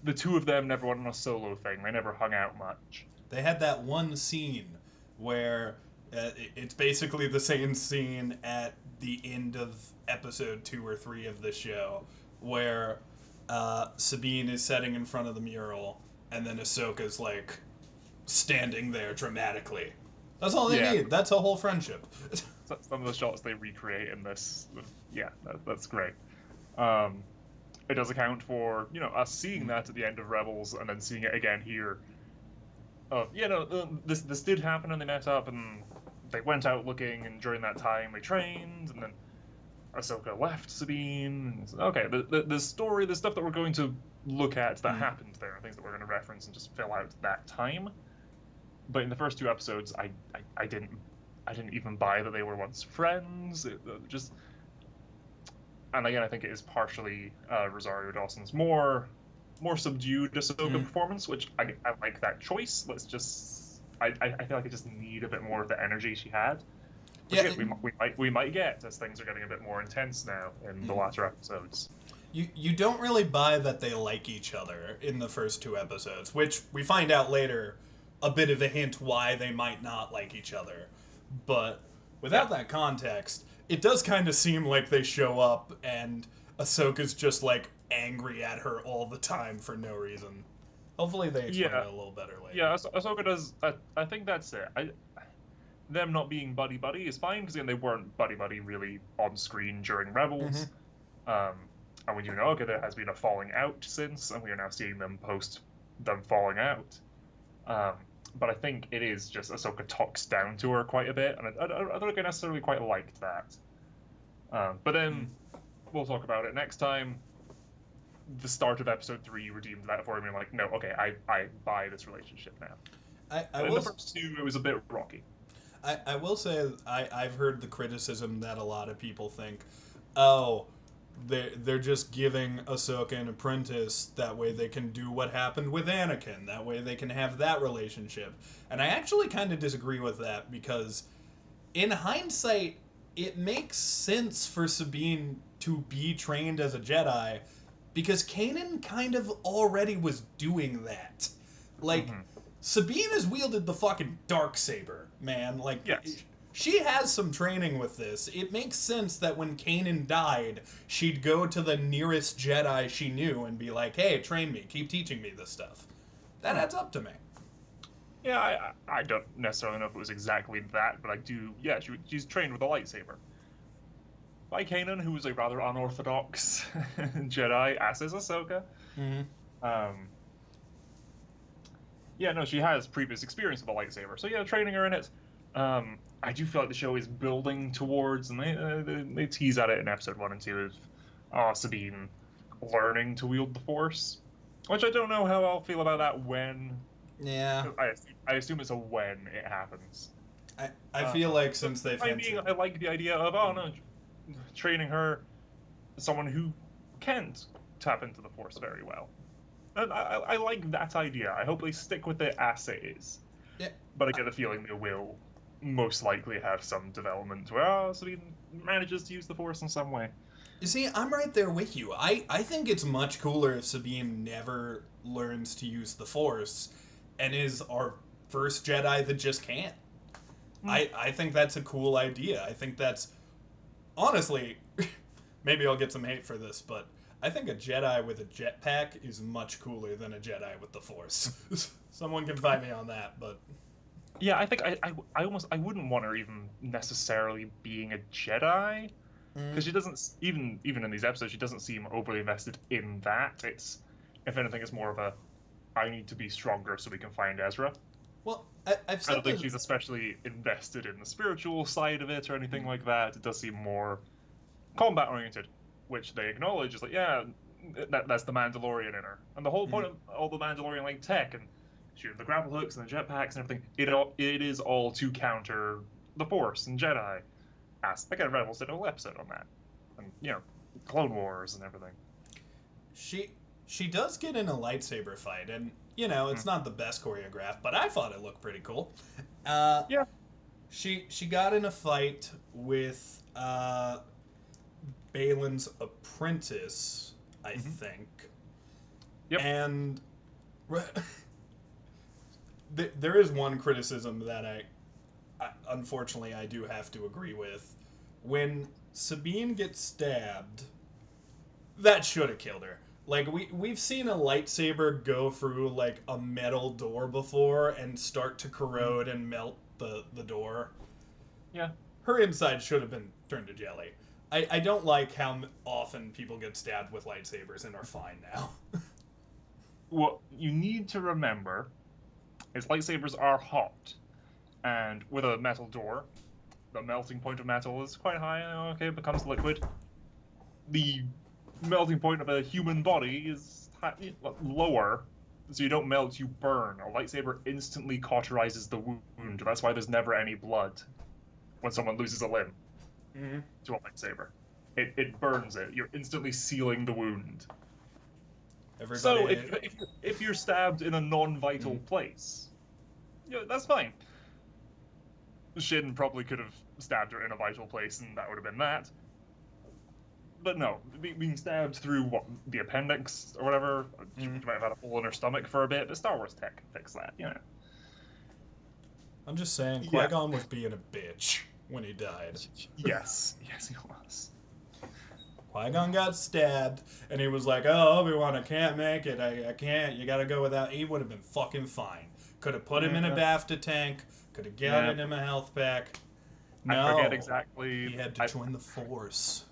the two of them never went on a solo thing. They never hung out much. They had that one scene where it's basically the same scene at the end of episode 2 or 3 of the show, where Sabine is sitting in front of the mural, and then Ahsoka's like standing there dramatically. That's all they need. That's a whole friendship. Some of the shots they recreate in this, yeah, that's great. It does account for, us seeing that at the end of Rebels and then seeing it again here. This did happen and they met up and they went out looking, and during that time they trained, and then Ahsoka left Sabine. Okay, the story, the stuff that we're going to look at that happened there, things that we're going to reference and just fill out that time. But in the first 2 episodes, I didn't even buy that they were once friends. And again, I think it is partially Rosario Dawson's more subdued Ahsoka performance, which I like that choice. I feel like I just need a bit more of the energy she had. Yeah, we might get as things are getting a bit more intense now in the latter episodes. You don't really buy that they like each other in the first 2 episodes, which we find out later a bit of a hint why they might not like each other. But without that context, it does kind of seem like they show up and Ahsoka's just like angry at her all the time for no reason. Hopefully they explain it a little better later. Yeah, Ahsoka does. I think that's it. Them not being buddy-buddy is fine, because they weren't buddy-buddy really on screen during Rebels. And we do know, okay, there has been a falling out since, and we are now seeing them post them falling out. But I think it is just Ahsoka talks down to her quite a bit, and I don't think I necessarily quite liked that. But then we'll talk about it next time. The start of episode 3 redeemed that for me. I'm like, no, okay, I buy this relationship now. In the first 2, it was a bit rocky. I will say I've heard the criticism that a lot of people think, oh, they're just giving Ahsoka an apprentice, that way they can do what happened with Anakin, that way they can have that relationship. And I actually kind of disagree with that, because in hindsight, it makes sense for Sabine to be trained as a Jedi because Kanan kind of already was doing that. Like, Sabine has wielded the fucking Darksaber, man. Like, Yes. she has some training with this. It makes sense that when Kanan died, she'd go to the nearest Jedi she knew and be like, hey, train me, keep teaching me this stuff. That adds up to me. Yeah, I don't necessarily know if it was exactly that, but I do. Yeah, she's trained with a lightsaber by Kanan, who was a rather unorthodox Jedi, as is Ahsoka. Um, yeah, no, she has previous experience with a lightsaber, so yeah, training her in it. I do feel like the show is building towards, and they tease at it in episode 1 and 2 of Sabine learning to wield the Force, which I don't know how I'll feel about that when. Yeah. I assume it's a when it happens. I feel like since they've hinted... I like the idea of, training her, someone who can't tap into the Force very well. And I like that idea. I hope they stick with it as it is. Yeah. But I get the feeling they will most likely have some development where Sabine manages to use the Force in some way. You see, I'm right there with you. I think it's much cooler if Sabine never learns to use the Force and is our first Jedi that just can't. I think that's a cool idea. I think that's... Honestly, maybe I'll get some hate for this, but I think a Jedi with a jetpack is much cooler than a Jedi with the Force. Someone can fight me on that, but... Yeah, I think I wouldn't want her even necessarily being a Jedi, because she doesn't, even in these episodes, she doesn't seem overly invested in that. It's, if anything, it's more of a, I need to be stronger so we can find Ezra. Well, I've said I don't think she's especially invested in the spiritual side of it or anything like that. It does seem more combat-oriented, which they acknowledge is like, yeah, that's the Mandalorian in her. And the whole point of all the Mandalorian-like tech and shooting the grapple hooks and the jetpacks and everything, it is all to counter the Force and Jedi. Again, Rebels did a whole episode on that. And, Clone Wars and everything. She does get in a lightsaber fight, and, it's not the best choreographed, but I thought it looked pretty cool. Yeah. She got in a fight with Balin's apprentice, I think. Yep. And there is one criticism that I unfortunately I do have to agree with. When Sabine gets stabbed, that should have killed her. Like, we've seen a lightsaber go through, like, a metal door before and start to corrode and melt the door. Yeah. Her inside should have been turned to jelly. I don't like how often people get stabbed with lightsabers and are fine now. What you need to remember is lightsabers are hot. And with a metal door, the melting point of metal is quite high. Okay, it becomes liquid. The melting point of a human body is lower, so you don't melt, you burn. A lightsaber instantly cauterizes the wound. That's why there's never any blood when someone loses a limb to a lightsaber. It burns it. You're instantly sealing the wound. Everybody... So if you're stabbed in a non-vital place, that's fine. Shin probably could have stabbed her in a vital place, and that would have been that. But no, being stabbed through the appendix or whatever, she might have had a hole in her stomach for a bit, but Star Wars tech can fix that, I'm just saying, Qui-Gon was being a bitch when he died. Yes, he was. Qui-Gon got stabbed, and he was like, oh, Obi-Wan, I can't make it, I can't, you gotta go without... He would have been fucking fine. Could have put him in a BAFTA tank, could have gotten him a health pack. No, I forget exactly. He had to join the Force.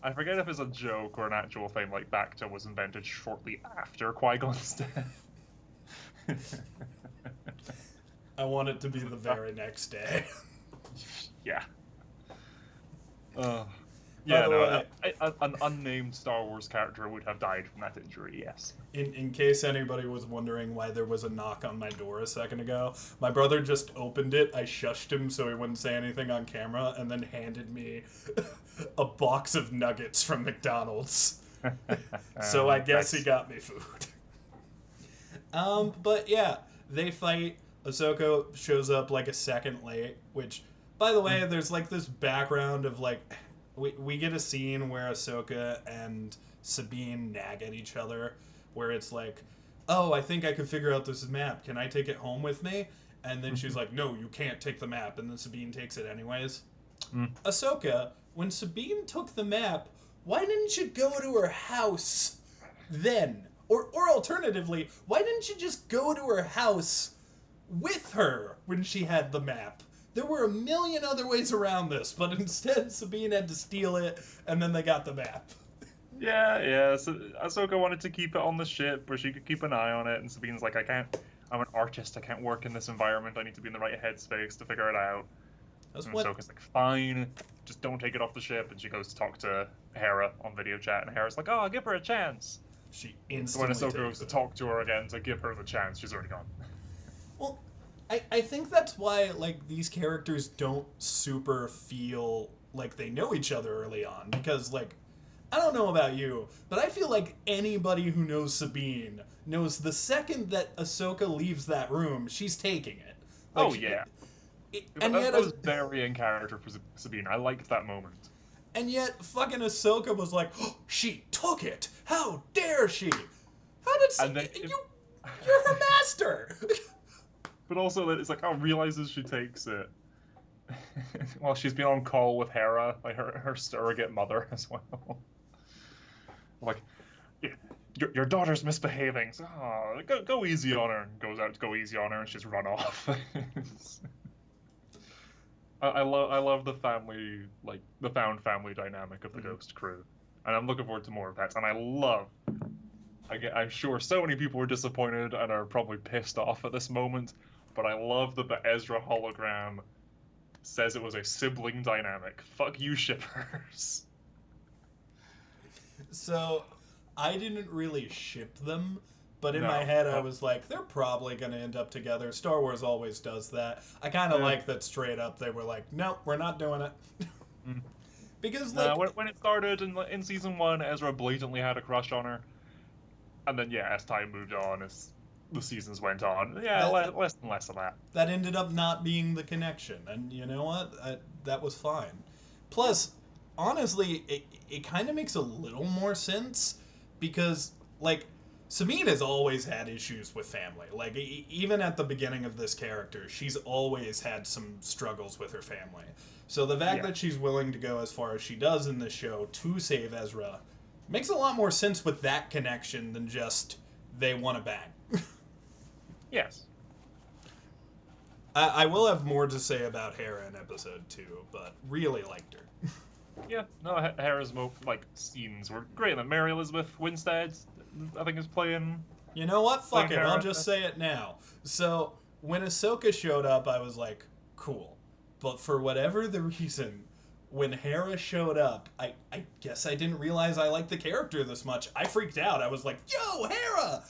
I forget if it's a joke or an actual thing, like Bacta was invented shortly after Qui-Gon's death. I want it to be the very next day. Yeah. An unnamed Star Wars character would have died from that injury, yes. In case anybody was wondering why there was a knock on my door a second ago, my brother just opened it, I shushed him so he wouldn't say anything on camera, and then handed me a box of nuggets from McDonald's. So I guess he got me food. But yeah, they fight. Ahsoka shows up like a second late, which By the way, there's like this background of like we get a scene where Ahsoka and Sabine nag at each other, where it's like, oh, I think I could figure out this map. Can I take it home with me? And then she's like, no, you can't take the map. And then Sabine takes it anyways. Ahsoka, when Sabine took the map, why didn't you go to her house then? Or alternatively, why didn't you just go to her house with her when she had the map? There were a million other ways around this, but instead Sabine had to steal it, and then they got the map. Yeah. So Ahsoka wanted to keep it on the ship where she could keep an eye on it, and Sabine's like, I can't. I'm an artist. I can't work in this environment. I need to be in the right headspace to figure it out. And Ahsoka's like, fine, just don't take it off the ship. And she goes to talk to Hera on video chat, and Hera's like, oh, I'll give her a chance. She instantly So when Ahsoka goes to talk to her again to give her the chance, she's already gone. Well, I think that's why, like, these characters don't super feel like they know each other early on. Because, like, I don't know about you, but I feel like anybody who knows Sabine knows the second that Ahsoka leaves that room, she's taking it. Like, and that was very in character for Sabine. I liked that moment. And yet, fucking Ahsoka was like, oh, she took it! How dare she! How did you're her master! But also that it's like, oh, realizes she takes it. Well, she's been on call with Hera, like her surrogate mother as well. Like, yeah, your daughter's misbehaving. So, oh, go easy on her. And goes out to go easy on her, and she's run off. I love the family, like the found family dynamic of the Ghost crew, and I'm looking forward to more of that. And I'm sure so many people were disappointed and are probably pissed off at this moment, but I love that the Ezra hologram says it was a sibling dynamic. Fuck you, shippers. So, I didn't really ship them, but in my head I was like, they're probably going to end up together. Star Wars always does that. I kind of like that straight up they were like, nope, we're not doing it. Because, like... when it started in Season 1, Ezra blatantly had a crush on her. And then, as time moved on, as the seasons went on, less and less of that. That ended up not being the connection, and you know what? That was fine. Plus, honestly, it kind of makes a little more sense, because, like, Sabine has always had issues with family. Like, even at the beginning of this character, she's always had some struggles with her family. So the fact that she's willing to go as far as she does in this show to save Ezra makes a lot more sense with that connection than just they want to bang. Yes. I will have more to say about Hera in episode 2, but really liked her. Yeah, no, Hera's scenes were great. And Mary Elizabeth Winstead, I think, is playing... You know what? Fuck it. Hera. I'll just say it now. So, when Ahsoka showed up, I was like, cool. But for whatever the reason, when Hera showed up, I guess I didn't realize I liked the character this much. I freaked out. I was like, yo, Hera!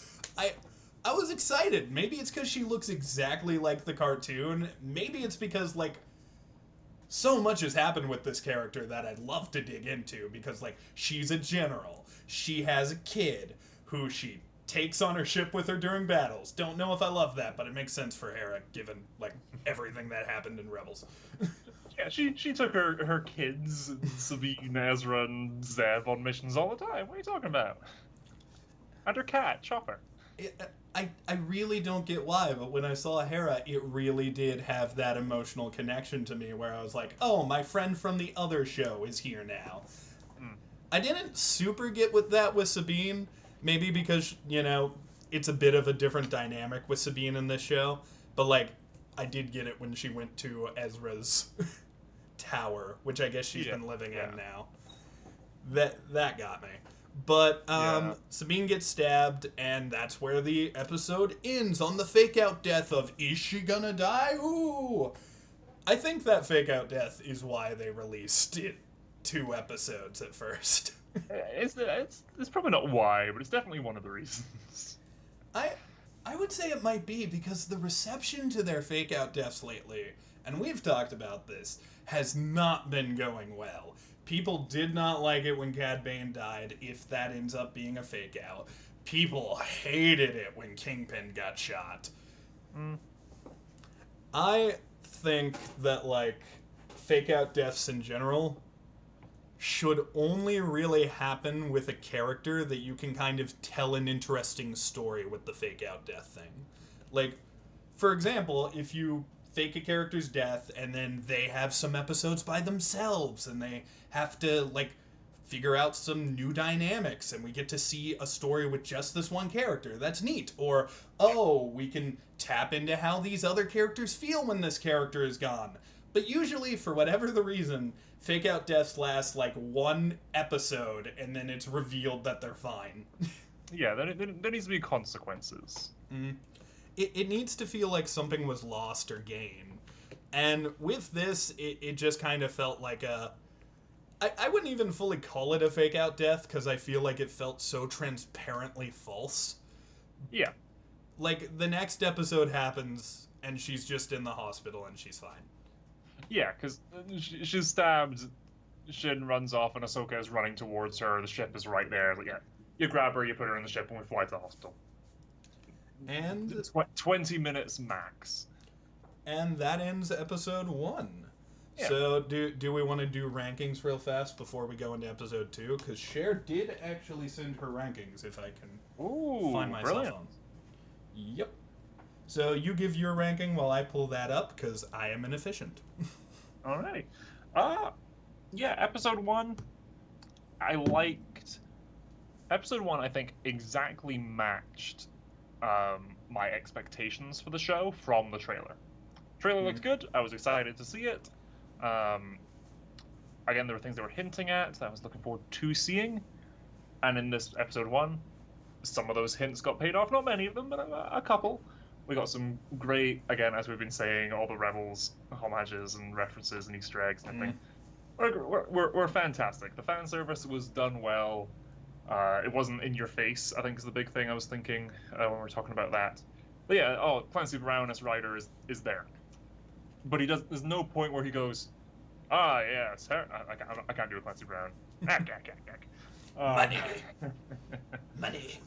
I was excited. Maybe it's because she looks exactly like the cartoon. Maybe it's because, like, so much has happened with this character that I'd love to dig into, because, like, she's a general. She has a kid who she takes on her ship with her during battles. Don't know if I love that, but it makes sense for Hera, given, like, everything that happened in Rebels. Yeah, she took her kids, Sabine, Ezra, and Zeb, on missions all the time. What are you talking about? And her cat, Chopper. I really don't get why, but when I saw Hera, it really did have that emotional connection to me, where I was like, oh, my friend from the other show is here now. I didn't super get with that with Sabine, maybe because, you know, it's a bit of a different dynamic with Sabine in this show, but, like, I did get it when she went to Ezra's tower, which I guess she's been living in now. That got me. But Sabine gets stabbed, and that's where the episode ends, on the fake-out death of, is she gonna die? Ooh! I think that fake-out death is why they released it 2 episodes at first. It's probably not why, but it's definitely one of the reasons. I would say it might be, because the reception to their fake-out deaths lately, and we've talked about this, has not been going well. People did not like it when Cad Bane died, if that ends up being a fake-out. People hated it when Kingpin got shot. I think that, like, fake out deaths in general should only really happen with a character that you can kind of tell an interesting story with the fake out death thing. Like, for example, if you fake a character's death and then they have some episodes by themselves and they have to, like, figure out some new dynamics and we get to see a story with just this one character, that's neat. Or, oh, we can tap into how these other characters feel when this character is gone. But usually, for whatever the reason, fake out deaths last like one episode and then it's revealed that they're fine. Yeah, there needs to be consequences. It needs to feel like something was lost or gained. And with this, it just kind of felt like a... I wouldn't even fully call it a fake out death because I feel like it felt so transparently false. Yeah. Like, the next episode happens and she's just in the hospital and she's fine. Yeah, because she's stabbed, Shin runs off, and Ahsoka is running towards her. The ship is right there. Like, yeah, you grab her, you put her in the ship, and we fly to the hospital. And 20 minutes max. And that ends episode 1. Yeah. So do we want to do rankings real fast before we go into episode 2? Because Cher did actually send her rankings, if I can find myself brilliant. on. Yep. So you give your ranking while I pull that up, because I am inefficient. Alright. Yeah, episode 1, I liked... Episode 1, I think, exactly matched my expectations for the show from the trailer. Trailer looked good. I was excited to see it. Again, there were things they were hinting at that I was looking forward to seeing. And in this episode 1, some of those hints got paid off. Not many of them, but a couple. We got some great, again, as we've been saying, all the Rebels homages and references and Easter eggs and everything. We're fantastic. The fan service was done well. It wasn't in your face, I think, is the big thing I was thinking when we were talking about that. But yeah, Clancy Brown as writer is there. But there's no point where he goes, yeah, Sir, I can't do a Clancy Brown. Money. Money.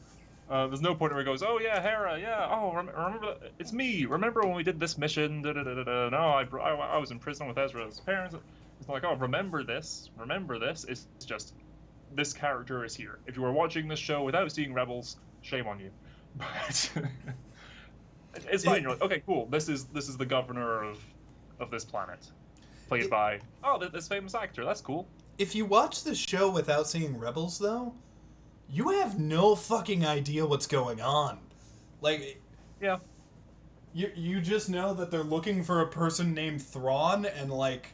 There's no point where he goes, oh yeah, Hera, yeah, remember, it's me. Remember when we did this mission? No, I was in prison with Ezra's parents. It's not like, oh, remember this. It's just, this character is here. If you were watching this show without seeing Rebels, shame on you. But it's fine. You're like, okay, cool. This is the governor of this planet, played by this famous actor. That's cool. If you watch the show without seeing Rebels, though, you have no fucking idea what's going on. Like, yeah, you just know that they're looking for a person named Thrawn, and like,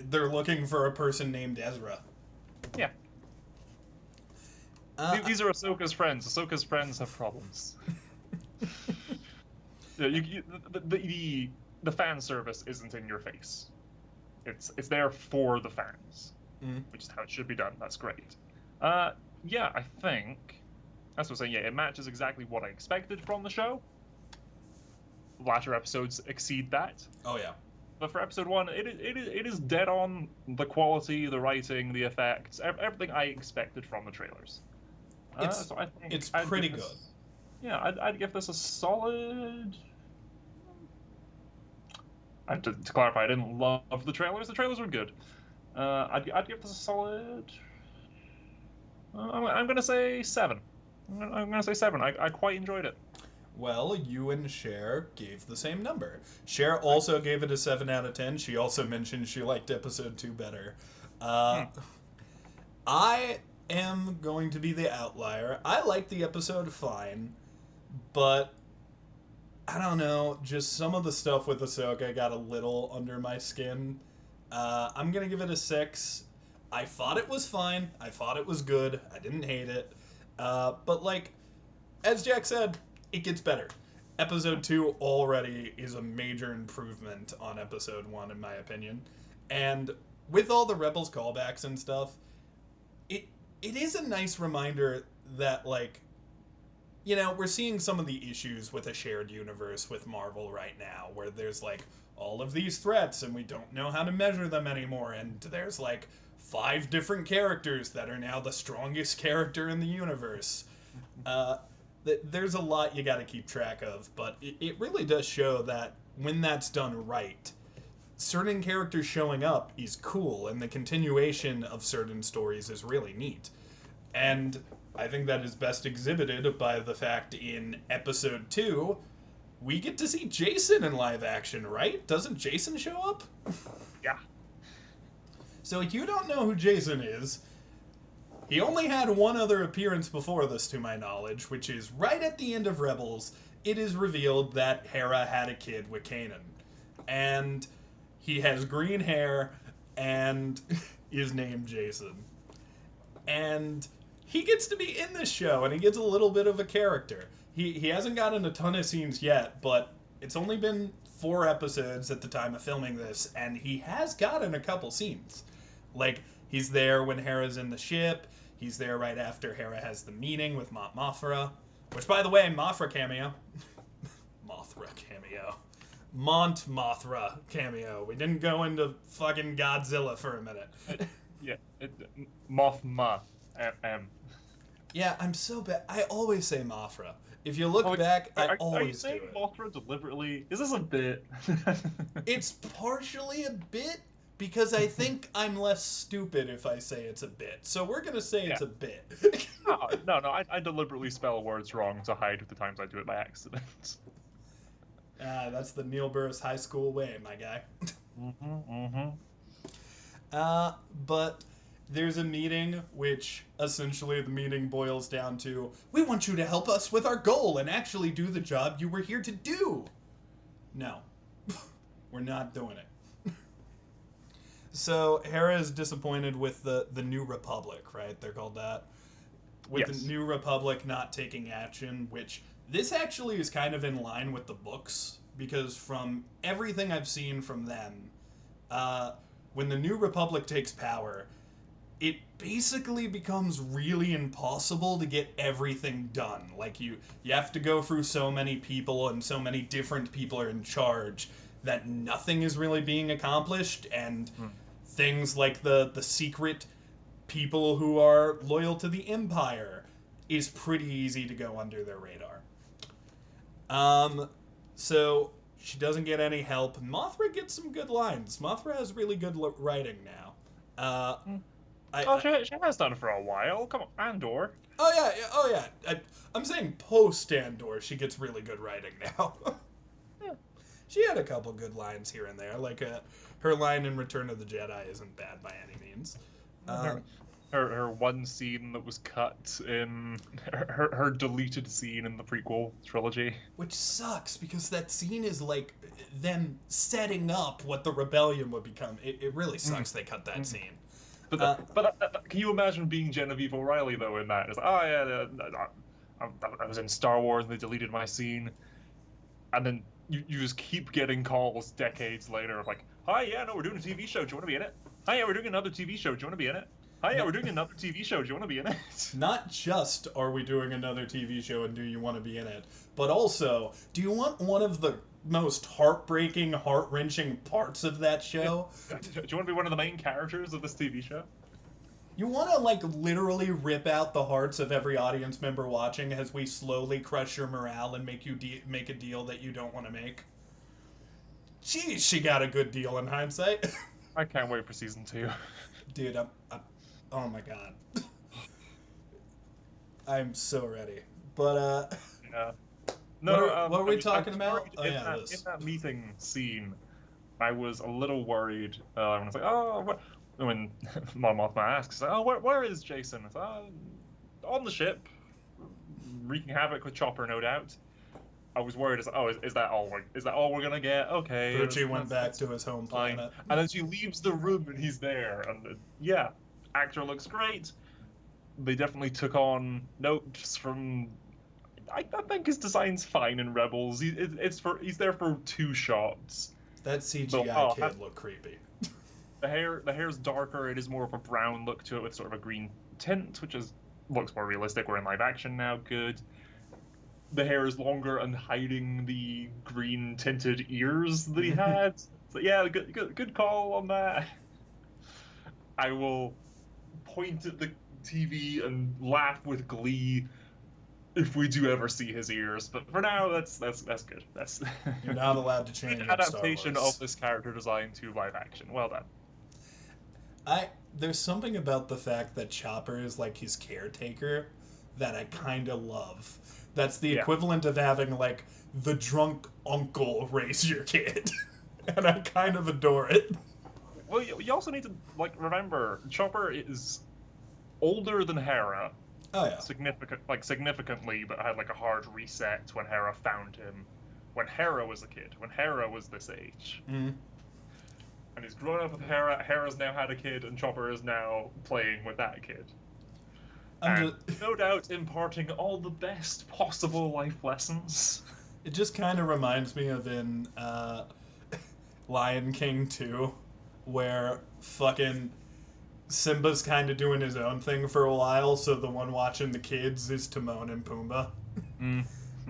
they're looking for a person named Ezra. Yeah. These are Ahsoka's friends. Ahsoka's friends have problems. The fan service isn't in your face. It's there for the fans, which is how it should be done. That's great. Yeah, I think that's what I'm saying. Yeah, it matches exactly what I expected from the show. Latter episodes exceed that. Oh yeah. But for episode 1, it is dead on the quality, the writing, the effects, everything I expected from the trailers. So I think it's pretty good. Yeah, I'd give this a solid... To clarify, I didn't love the trailers. The trailers were good. I'd give this a solid... I'm going to say 7. I'm going to say 7. I quite enjoyed it. Well, you and Cher gave the same number. Cher also gave it a 7 out of 10. She also mentioned she liked episode 2 better. I am going to be the outlier. I liked the episode fine, but I don't know, just some of the stuff with Ahsoka got a little under my skin. I'm going to give it a 6. I thought it was fine. I thought it was good. I didn't hate it. But like, as Jack said, it gets better. Episode 2 already is a major improvement on episode 1, in my opinion. And with all the Rebels callbacks and stuff, it is a nice reminder that, like, you know, we're seeing some of the issues with a shared universe with Marvel right now, where there's, like, all of these threats, and we don't know how to measure them anymore, and there's, like, 5 different characters that are now the strongest character in the universe. There's a lot you gotta keep track of, but it really does show that when that's done right, certain characters showing up is cool, and the continuation of certain stories is really neat. And I think that is best exhibited by the fact in episode 2, we get to see Jason in live action, right? Doesn't Jason show up? Yeah. So you don't know who Jason is. He only had one other appearance before this, to my knowledge, which is right at the end of Rebels. It is revealed that Hera had a kid with Kanan. And he has green hair and is named Jason. And he gets to be in this show, and he gets a little bit of a character. He hasn't gotten a ton of scenes yet, but it's only been 4 episodes at the time of filming this, and he has gotten a couple scenes. Like, he's there when Hera's in the ship. He's there right after Hera has the meeting with Mothra. Which, by the way, Mothra cameo. Mothra cameo. Mothra cameo. We didn't go into fucking Godzilla for a minute. Mothma. Yeah, I'm so bad. I always say Mothra. If you look back, I always do it. Are you saying Mothra deliberately? Is this a bit? It's partially a bit, because I think I'm less stupid if I say it's a bit. So we're going to say it's a bit. No, I deliberately spell words wrong to hide the times I do it by accident. That's the Neil Burris High School way, my guy. But there's a meeting, which essentially the meeting boils down to, we want you to help us with our goal and actually do the job you were here to do. No, we're not doing it. So Hera is disappointed with the New Republic, right? They're called that. With the New Republic not taking action, which this actually is kind of in line with the books, because from everything I've seen from them, when the New Republic takes power, it basically becomes really impossible to get everything done. Like, you have to go through so many people, and so many different people are in charge, that nothing is really being accomplished, and things like the secret people who are loyal to the Empire is pretty easy to go under their radar. So she doesn't get any help. Mothra gets some good lines. Mothra has really good writing now. She has done it for a while. Come on, Andor. Oh yeah. I'm saying post Andor, she gets really good writing now. She had a couple good lines here and there. Like her line in Return of the Jedi isn't bad by any means. Her one scene that was cut in her deleted scene in the prequel trilogy. Which sucks, because that scene is like them setting up what the rebellion would become. It really sucks they cut that scene. But can you imagine being Genevieve O'Reilly, though, in that? It's like, I was in Star Wars and they deleted my scene. And then you just keep getting calls decades later of like, hi, yeah, no, we're doing a TV show. Do you want to be in it? Hi, yeah, we're doing another TV show. Do you want to be in it? Hi, yeah, we're doing another TV show. Do you want to be in it? Not just are we doing another TV show and do you want to be in it, but also, do you want one of the most heartbreaking, heart-wrenching parts of that show? Do you want to be one of the main characters of this TV show? You want to, like, literally rip out the hearts of every audience member watching as we slowly crush your morale and make you make a deal that you don't want to make? Jeez, she got a good deal in hindsight. I can't wait for season 2. Dude, I'm oh my god. I'm so ready. But, yeah. No, what were we talking about? In that meeting scene, I was a little worried. I was like, oh, what? When Mon Mothma asks, oh, where is Jason? It's on the ship, wreaking havoc with Chopper, no doubt. I was worried. Is that all? Is that all we're gonna get? Okay. Virtue went back to his home planet, and then she leaves the room, and he's there. And actor looks great. They definitely took on notes from. I think his design's fine in Rebels. He's there for 2 shots. That CGI kid looked creepy. The hair's darker. It is more of a brown look to it with sort of a green tint, which looks more realistic. We're in live action now. Good. The hair is longer and hiding the green tinted ears that he had. So yeah, good call on that. I will point at the TV and laugh with glee. if we do ever see his ears. But for now, that's good. That's You're not allowed to change good up Star adaptation Wars. of this character design to live action. Well done. There's something about the fact that Chopper is like his caretaker that I kind of love. That's the Yeah. equivalent of having like the drunk uncle raise your kid. And I kind of adore it. Well, you also need to remember Chopper is older than Hera, Oh yeah. significantly, but had like a hard reset when Hera found him. When Hera was a kid, when Hera was this age. Mm. And he's grown up with Hera. Hera's now had a kid, and Chopper is now playing with that kid. And no doubt imparting all the best possible life lessons. It just kind of reminds me of in Lion King 2, where fucking Simba's kind of doing his own thing for a while, so the one watching the kids is Timon and Pumbaa. Mm.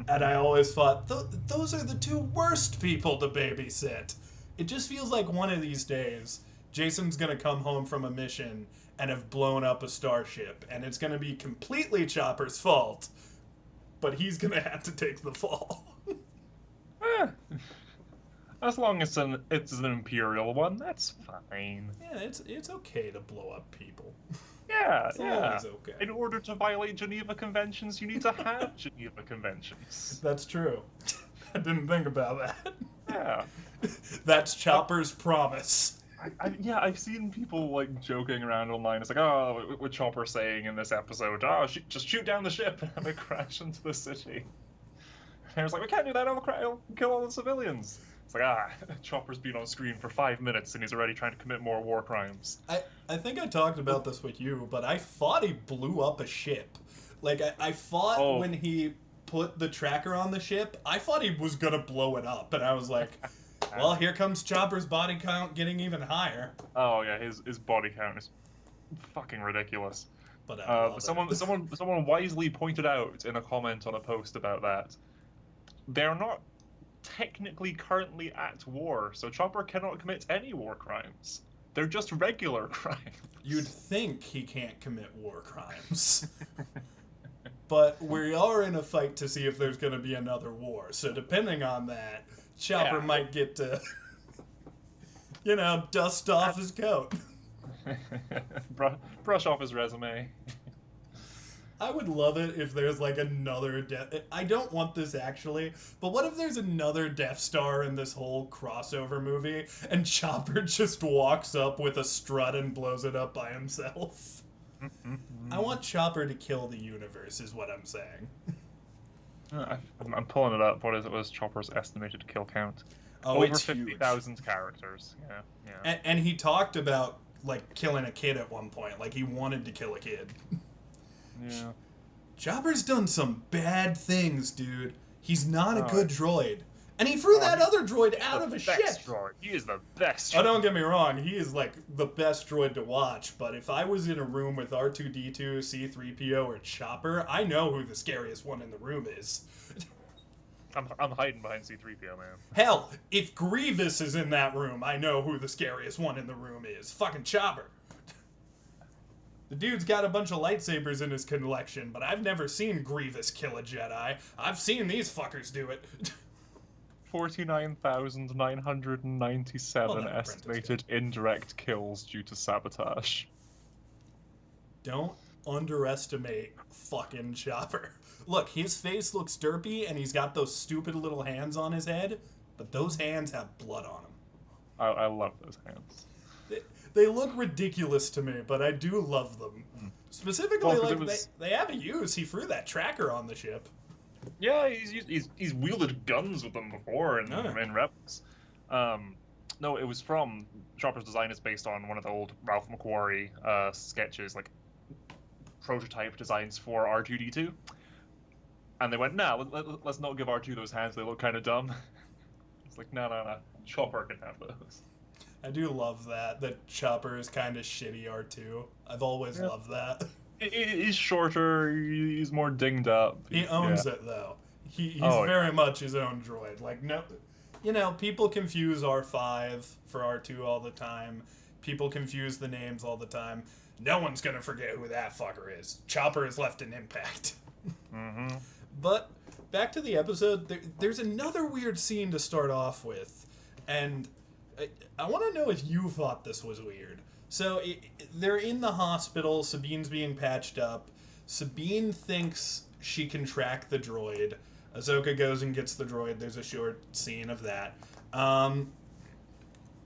And I always thought, those are the two worst people to babysit. It just feels like one of these days, Jason's going to come home from a mission and have blown up a starship, and it's going to be completely Chopper's fault, but he's going to have to take the fall. As long as it's an Imperial one, that's fine. Yeah, it's okay to blow up people. Yeah, It's always okay. In order to violate Geneva Conventions, you need to have Geneva Conventions. That's true. I didn't think about that. Yeah. That's Chopper's promise. I've seen people joking around online. It's like, oh, what Chopper saying in this episode? Oh, just shoot down the ship and have it crash into the city. And it's like, we can't do that. It'll kill all the civilians. It's like, Chopper's been on screen for 5 minutes and he's already trying to commit more war crimes. I think I talked about this with you, but I thought he blew up a ship. I thought when he put the tracker on the ship, I thought he was gonna blow it up, and I was like, well, here comes Chopper's body count getting even higher. Oh yeah, his body count is fucking ridiculous. But someone wisely pointed out in a comment on a post about that, they're not technically currently at war, so Chopper cannot commit any war crimes. They're just regular crimes. You'd think he can't commit war crimes. But we are in a fight to see if there's going to be another war. So depending on that, Chopper might get to, dust off his coat. Brush off his resume. I would love it if there's another I don't want this actually, but what if there's another Death Star in this whole crossover movie and Chopper just walks up with a strut and blows it up by himself? I want Chopper to kill the universe is what I'm saying. I'm pulling it up. What was Chopper's estimated kill count? Oh, Over it's 50,000 characters. Yeah. And he talked about killing a kid at one point. He wanted to kill a kid. Yeah. Chopper's done some bad things, dude. He's not a good droid. And he threw that other droid out of a ship. Droid. He is the best droid. Oh, don't get me wrong. He is, the best droid to watch. But if I was in a room with R2-D2, C-3PO, or Chopper, I know who the scariest one in the room is. I'm hiding behind C-3PO, man. Hell, if Grievous is in that room, I know who the scariest one in the room is. Fucking Chopper. The dude's got a bunch of lightsabers in his collection, but I've never seen Grievous kill a Jedi. I've seen these fuckers do it. 49,997 estimated indirect kills due to sabotage. Don't underestimate fucking Chopper. Look, his face looks derpy, and he's got those stupid little hands on his head, but those hands have blood on them. I love those hands. They look ridiculous to me, but I do love them. Specifically, they have a use. He threw that tracker on the ship. Yeah, he's wielded guns with them before in Rebels. No, it was from Chopper's design is based on one of the old Ralph McQuarrie sketches, prototype designs for R2-D2. And they went, let's not give R2 those hands. They look kind of dumb. It's like, no. Chopper can have those. I do love that Chopper is kind of shitty R2. I've always loved that. He's shorter, he's more dinged up. He owns it, though. He's very much his own droid. People confuse R5 for R2 all the time. People confuse the names all the time. No one's gonna forget who that fucker is. Chopper has left an impact. Mm-hmm. But back to the episode, there's another weird scene to start off with, and I want to know if you thought this was weird. So they're in the hospital, Sabine's being patched up, Sabine thinks she can track the droid, Ahsoka goes and gets the droid, there's a short scene of that.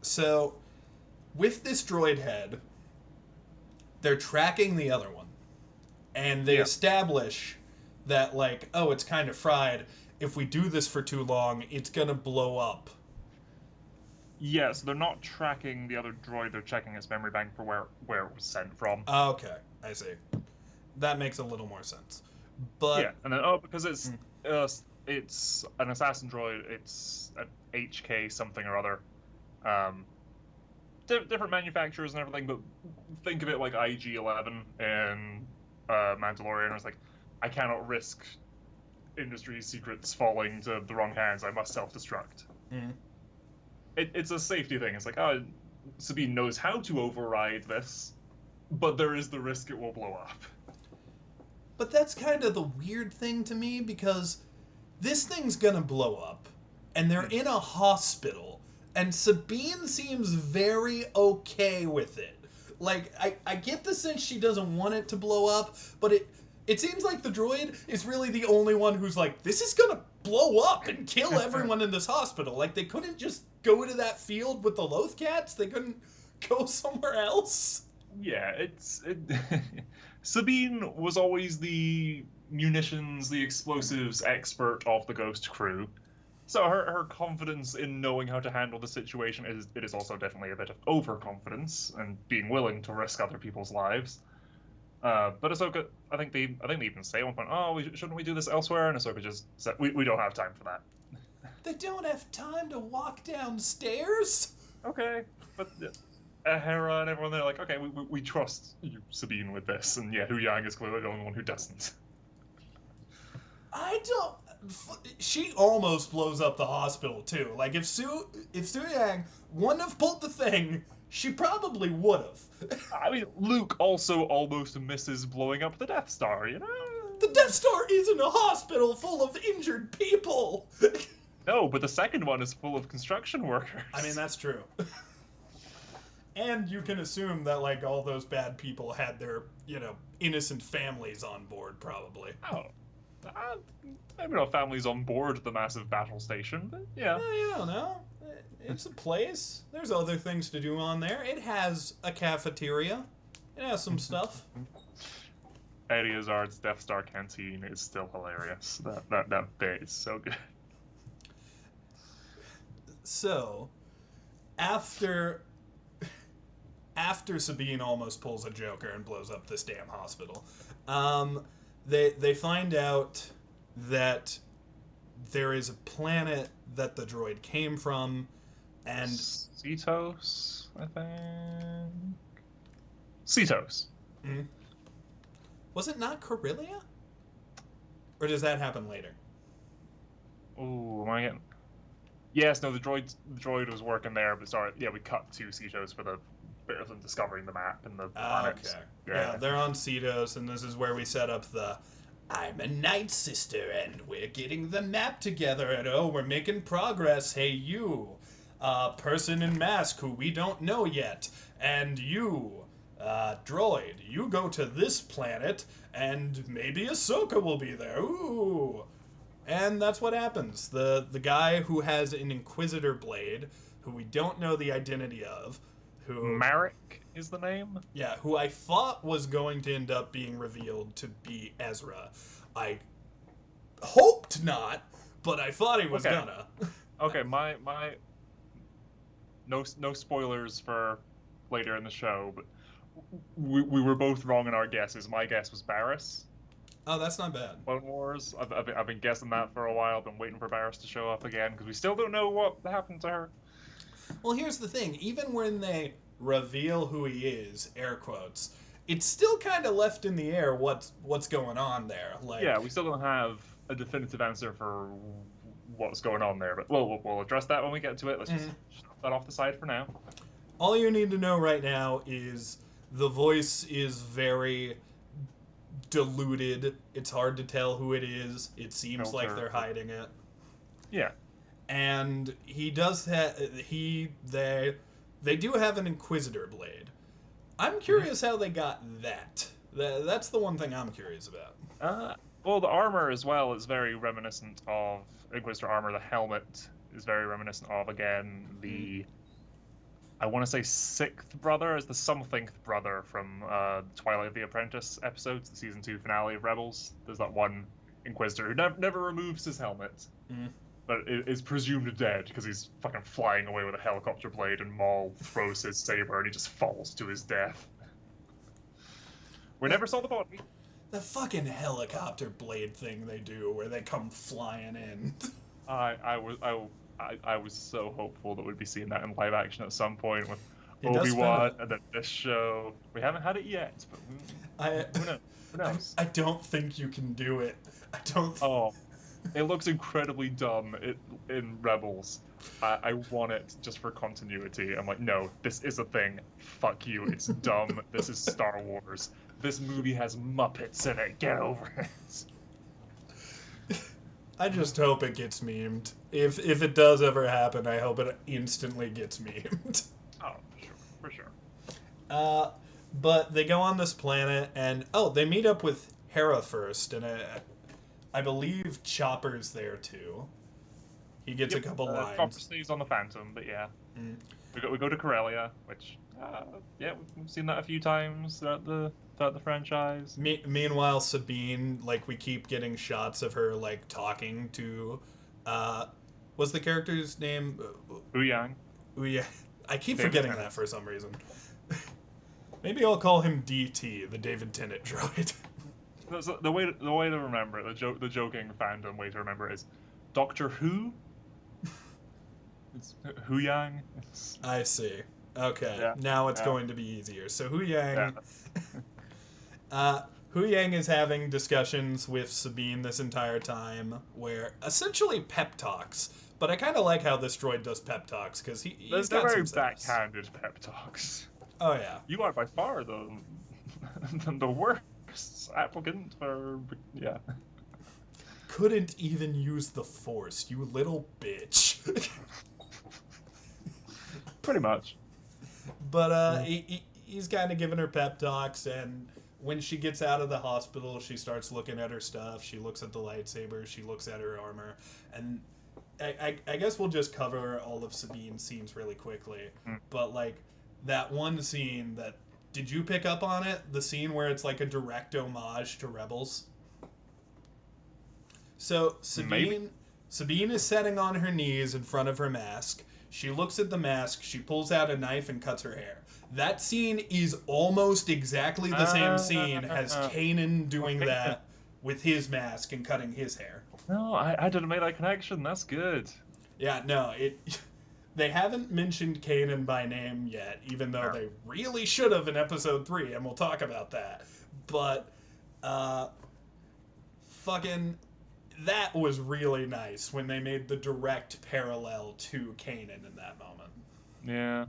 So, with this droid head, they're tracking the other one, and they establish that, like, oh, it's kind of fried. If we do this for too long, it's gonna blow up. Yeah, so they're not tracking the other droid, they're checking its memory bank for where it was sent from. Okay, I see. That makes a little more sense. But yeah, and then, because it's an assassin droid, it's an HK something or other. Different manufacturers and everything, but think of it like IG-11 in Mandalorian. It's like, I cannot risk industry secrets falling to the wrong hands. I must self-destruct. Mm. It's a safety thing. It's like, Sabine knows how to override this, but there is the risk it will blow up. But that's kind of the weird thing to me, because this thing's gonna blow up, and they're in a hospital, and Sabine seems very okay with it. Like, I get the sense she doesn't want it to blow up, but it seems like the droid is really the only one who's like, this is gonna blow up and kill everyone in this hospital. Like, they couldn't just go to that field with the Lothcats? They couldn't go somewhere else? Yeah, Sabine was always the munitions, the explosives expert of the Ghost crew. So her confidence in knowing how to handle the situation is also definitely a bit of overconfidence and being willing to risk other people's lives. But Ahsoka, I think they even say at one point, shouldn't we do this elsewhere? And Ahsoka just said, we don't have time for that. They don't have time to walk downstairs? Okay, but Hera and everyone, they're like, okay, we trust you, Sabine, with this. And yeah, Hu Yang is clearly the only one who doesn't. She almost blows up the hospital, too. Like, if Su Yang wouldn't have pulled the thing, she probably would have. I mean, Luke also almost misses blowing up the Death Star, you know? The Death Star isn't a hospital full of injured people! No, but the second one is full of construction workers. I mean, that's true. And you can assume that, like, all those bad people had their, innocent families on board, probably. Oh. Maybe not families on board the massive battle station, but yeah. You don't know. It's a place. There's other things to do on there. It has a cafeteria. It has some stuff. Eddie Izzard's Death Star canteen is still hilarious. That bit is so good. So, after Sabine almost pulls a Joker and blows up this damn hospital, they find out that there is a planet that the droid came from, and Cetos, I think. Cetos. Mm-hmm. Was it not Corellia? Or does that happen later? Ooh, am I getting? Yes, no, the droid was working there, but sorry, yeah, we cut to Cetos for the bit of them discovering the map and the planets. Okay. Yeah, they're on Cetos, and this is where we set up the I'm a Night Sister, and we're getting the map together, and we're making progress. Hey, you, person in mask who we don't know yet, and you, droid, you go to this planet, and maybe Ahsoka will be there. Ooh. And that's what happens. The guy who has an Inquisitor blade, who we don't know the identity of, who... Marek is the name? Yeah, who I thought was going to end up being revealed to be Ezra. I hoped not, but I thought he was gonna. Okay, my no spoilers for later in the show, but we were both wrong in our guesses. My guess was Barriss. Oh, that's not bad. Clone Wars. I've been guessing that for a while. Been waiting for Barriss to show up again because we still don't know what happened to her. Well, here's the thing. Even when they reveal who he is, air quotes, it's still kind of left in the air what's going on there. Like, yeah, we still don't have a definitive answer for what's going on there, but we'll address that when we get to it. Let's just shove that off the side for now. All you need to know right now is the voice is very diluted. It's hard to tell who it is. It seems like Filter. they're hiding it. Yeah. And he does have they do have an Inquisitor blade. I'm curious how they got that. That's the one thing I'm curious about. Well, the armor as well is very reminiscent of Inquisitor armor. The helmet is very reminiscent of, again, the I want to say sixth brother is the something brother from Twilight of the Apprentice episodes, the season 2 finale of Rebels. There's that one Inquisitor who never removes his helmet, but is presumed dead because he's fucking flying away with a helicopter blade, and Maul throws his saber and he just falls to his death. We never saw the body. The fucking helicopter blade thing they do, where they come flying in. I was so hopeful that we'd be seeing that in live action at some point with It does Obi-Wan, fit. and then this show. We haven't had it yet, but who knows? I don't think you can do it. I don't. Oh, it looks incredibly dumb in Rebels. I want it just for continuity. I'm like, no, this is a thing. Fuck you, it's dumb. This is Star Wars. This movie has Muppets in it. Get over it. I just hope it gets memed. If it does ever happen, I hope it instantly gets memed. Oh, for sure. But they go on this planet, and they meet up with Hera first, and I believe Chopper's there too. He gets a couple lines. Chopper stays on the Phantom, but yeah. We go to Corellia, which we've seen that a few times throughout the franchise. Meanwhile, Sabine, like, we keep getting shots of her, like, talking to, what's the character's name? Ouyang. Ouyang. I keep David forgetting Tennant. that for some reason. Maybe I'll call him DT, the David Tennant droid. The way to remember it, the joking fandom way to remember it is Doctor Who. It's Ouyang. I see. Okay, Yeah. now it's Yeah. going to be easier. So Ouyang... Yeah. Ouyang is having discussions with Sabine this entire time, where essentially pep talks. But I kind of like how this droid does pep talks, because he's They're got very some sense. backhanded pep talks. Oh, yeah. You are by far the worst applicant for Couldn't even use the Force, you little bitch. Pretty much. But he's kind of giving her pep talks, and when she gets out of the hospital, she starts looking at her stuff. She looks at the lightsaber. She looks at her armor. And I guess we'll just cover all of Sabine's scenes really quickly. But, like, that one scene that... Did you pick up on it? The scene where it's like a direct homage to Rebels? So Sabine is sitting on her knees in front of her mask. She looks at the mask, she pulls out a knife and cuts her hair. That scene is almost exactly the same scene as Kanan doing that with his mask and cutting his hair. No, I didn't make that connection. That's good. Yeah, no, they haven't mentioned Kanan by name yet, even though they really should have in episode 3, and we'll talk about that. But, fucking... That was really nice when they made the direct parallel to Kanan in that moment. Yeah.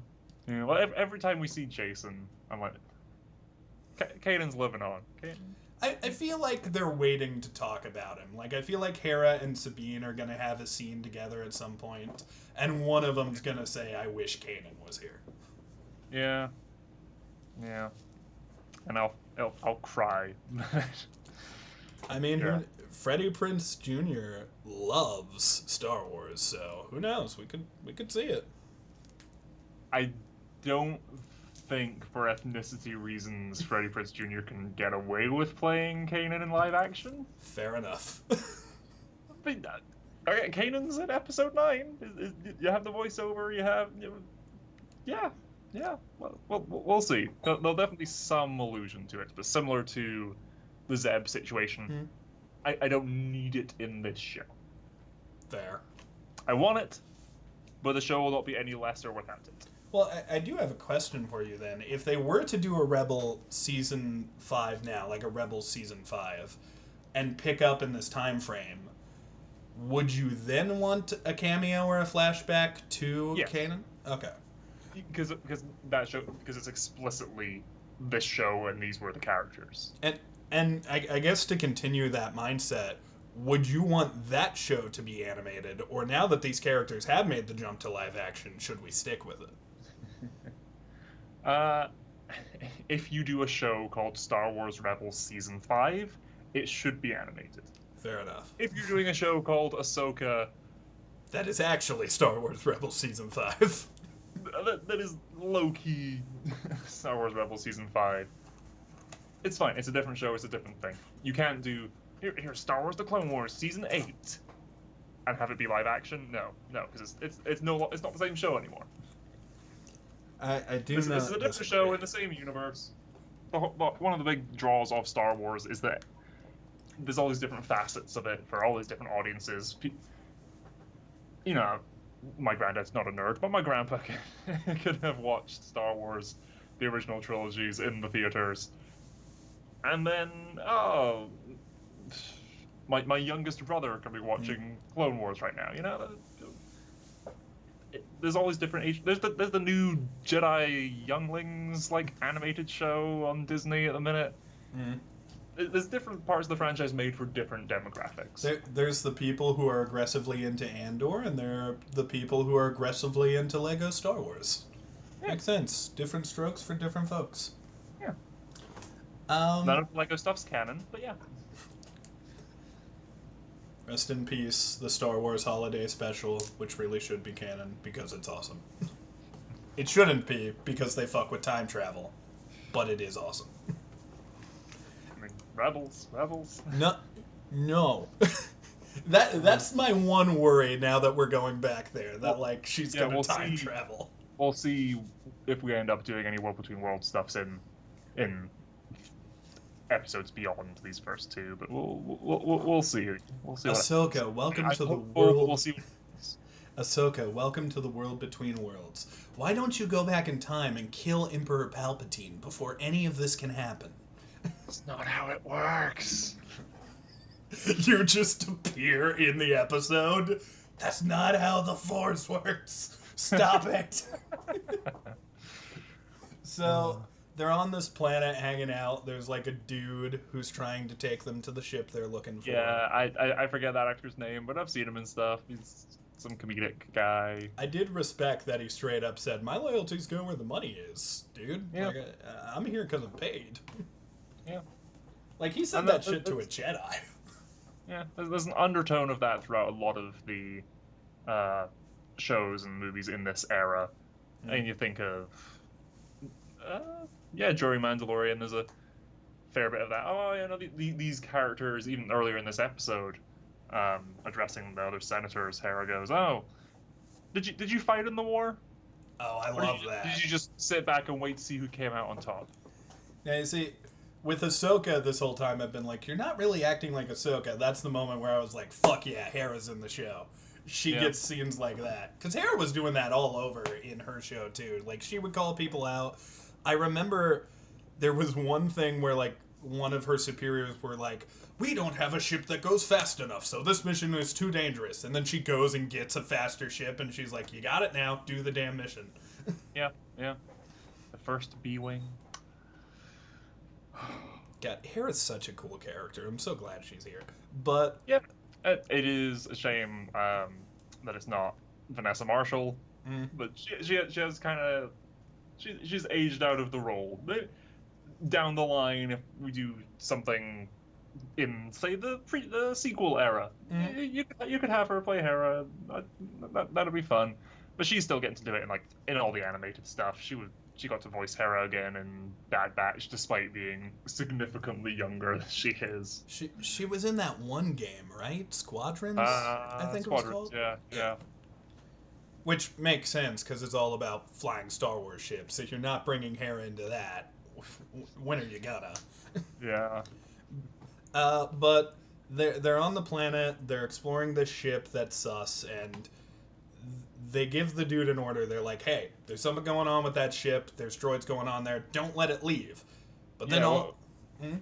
Well, every time we see Jason, I'm like, Kanan's living on. I feel like they're waiting to talk about him. Like, I feel like Hera and Sabine are going to have a scene together at some point, and one of them's going to say, I wish Kanan was here. Yeah. And I'll cry. I mean, Yeah. Freddie Prinze Jr. loves Star Wars, so who knows? We could see it. I don't think, for ethnicity reasons, Freddie Prinze Jr. can get away with playing Kanan in live action. Fair enough. Okay, Kanan's in episode 9. You have the voiceover. You have, yeah. Well, we'll see. There'll definitely be some allusion to it, but similar to the Zeb situation, I don't need it in this show. Fair. I want it, but the show will not be any lesser without it. Well, I do have a question for you then. If they were to do a Rebel Season 5 now, like a Rebels Season 5, and pick up in this time frame, would you then want a cameo or a flashback to Kanan? Okay. Because it's explicitly this show and these were the characters. And I guess to continue that mindset, would you want that show to be animated, or now that these characters have made the jump to live action, should we stick with it? Uh, if you do a show called Star Wars Rebels Season 5, it should be animated. Fair enough. If you're doing a show called Ahsoka, that is actually Star Wars Rebels Season 5. that is low-key Star Wars Rebels Season 5. It's fine. It's a different show. It's a different thing. You can't do, here's Star Wars The Clone Wars Season 8 and have it be live action. No, because it's not the same show anymore. I do This know. is a different show in the same universe. One of the big draws of Star Wars is that there's all these different facets of it for all these different audiences. You know, my granddad's not a nerd, but my grandpa could have watched Star Wars, the original trilogies, in the theaters. And then, my youngest brother could be watching Clone Wars right now. You know, there's all these different age. There's the new Jedi Younglings animated show on Disney at the minute. Mm. There's different parts of the franchise made for different demographics. There's the people who are aggressively into Andor, and there are the people who are aggressively into Lego Star Wars. Yeah. Makes sense. Different strokes for different folks. Yeah. None of the Lego stuff's canon, but yeah. Rest in peace, the Star Wars Holiday Special, which really should be canon because it's awesome. It shouldn't be because they fuck with time travel, but it is awesome. Rebels. No. That's my one worry now that we're going back there. That she's gonna time travel. We'll see if we end up doing any World Between Worlds stuffs in episodes beyond these first two, but we'll see. We'll see. Ahsoka, welcome to the world. We'll see. Ahsoka, welcome to the World Between Worlds. Why don't you go back in time and kill Emperor Palpatine before any of this can happen? That's not how it works. You just appear in the episode? That's not how the Force works. Stop it. So, they're on this planet hanging out. There's a dude who's trying to take them to the ship they're looking for. Yeah, I forget that actor's name, but I've seen him in stuff. He's some comedic guy. I did respect that he straight up said, my loyalties go where the money is, dude. Yeah. I'm here because I'm paid. Yeah. He said that shit to a Jedi. Yeah, there's an undertone of that throughout a lot of the shows and movies in this era. And you think of, Jory Mandalorian, there's a fair bit of that. These characters, even earlier in this episode, addressing the other senators, Hera goes, did you fight in the war? Oh, I love that. Did you just sit back and wait to see who came out on top? Yeah, you see, with Ahsoka this whole time, I've been you're not really acting like Ahsoka. That's the moment where I was like, fuck yeah, Hera's in the show. She gets scenes like that. Because Hera was doing that all over in her show, too. She would call people out. I remember there was one thing where, one of her superiors were like, we don't have a ship that goes fast enough, so this mission is too dangerous. And then she goes and gets a faster ship, and she's like, you got it now, do the damn mission. Yeah. The first B-Wing. God, Hera's such a cool character. I'm so glad she's here. But yeah, it is a shame that it's not Vanessa Marshall. But she has kind of she's aged out of the role. Down the line, if we do something in say the sequel era, you could have her play Hera. That'd be fun. But she's still getting to do it in all the animated stuff. She got to voice Hera again in Bad Batch, despite being significantly younger than she is. She was in that one game, right? Squadrons, I think Squadrons, it was called. Yeah. Which makes sense because it's all about flying Star Wars ships. If you're not bringing Hera into that, when are you gonna? Yeah. But they're on the planet. They're exploring this ship that's sus, and they give the dude an order. They're like, hey, there's something going on with that ship. There's droids going on there. Don't let it leave. But then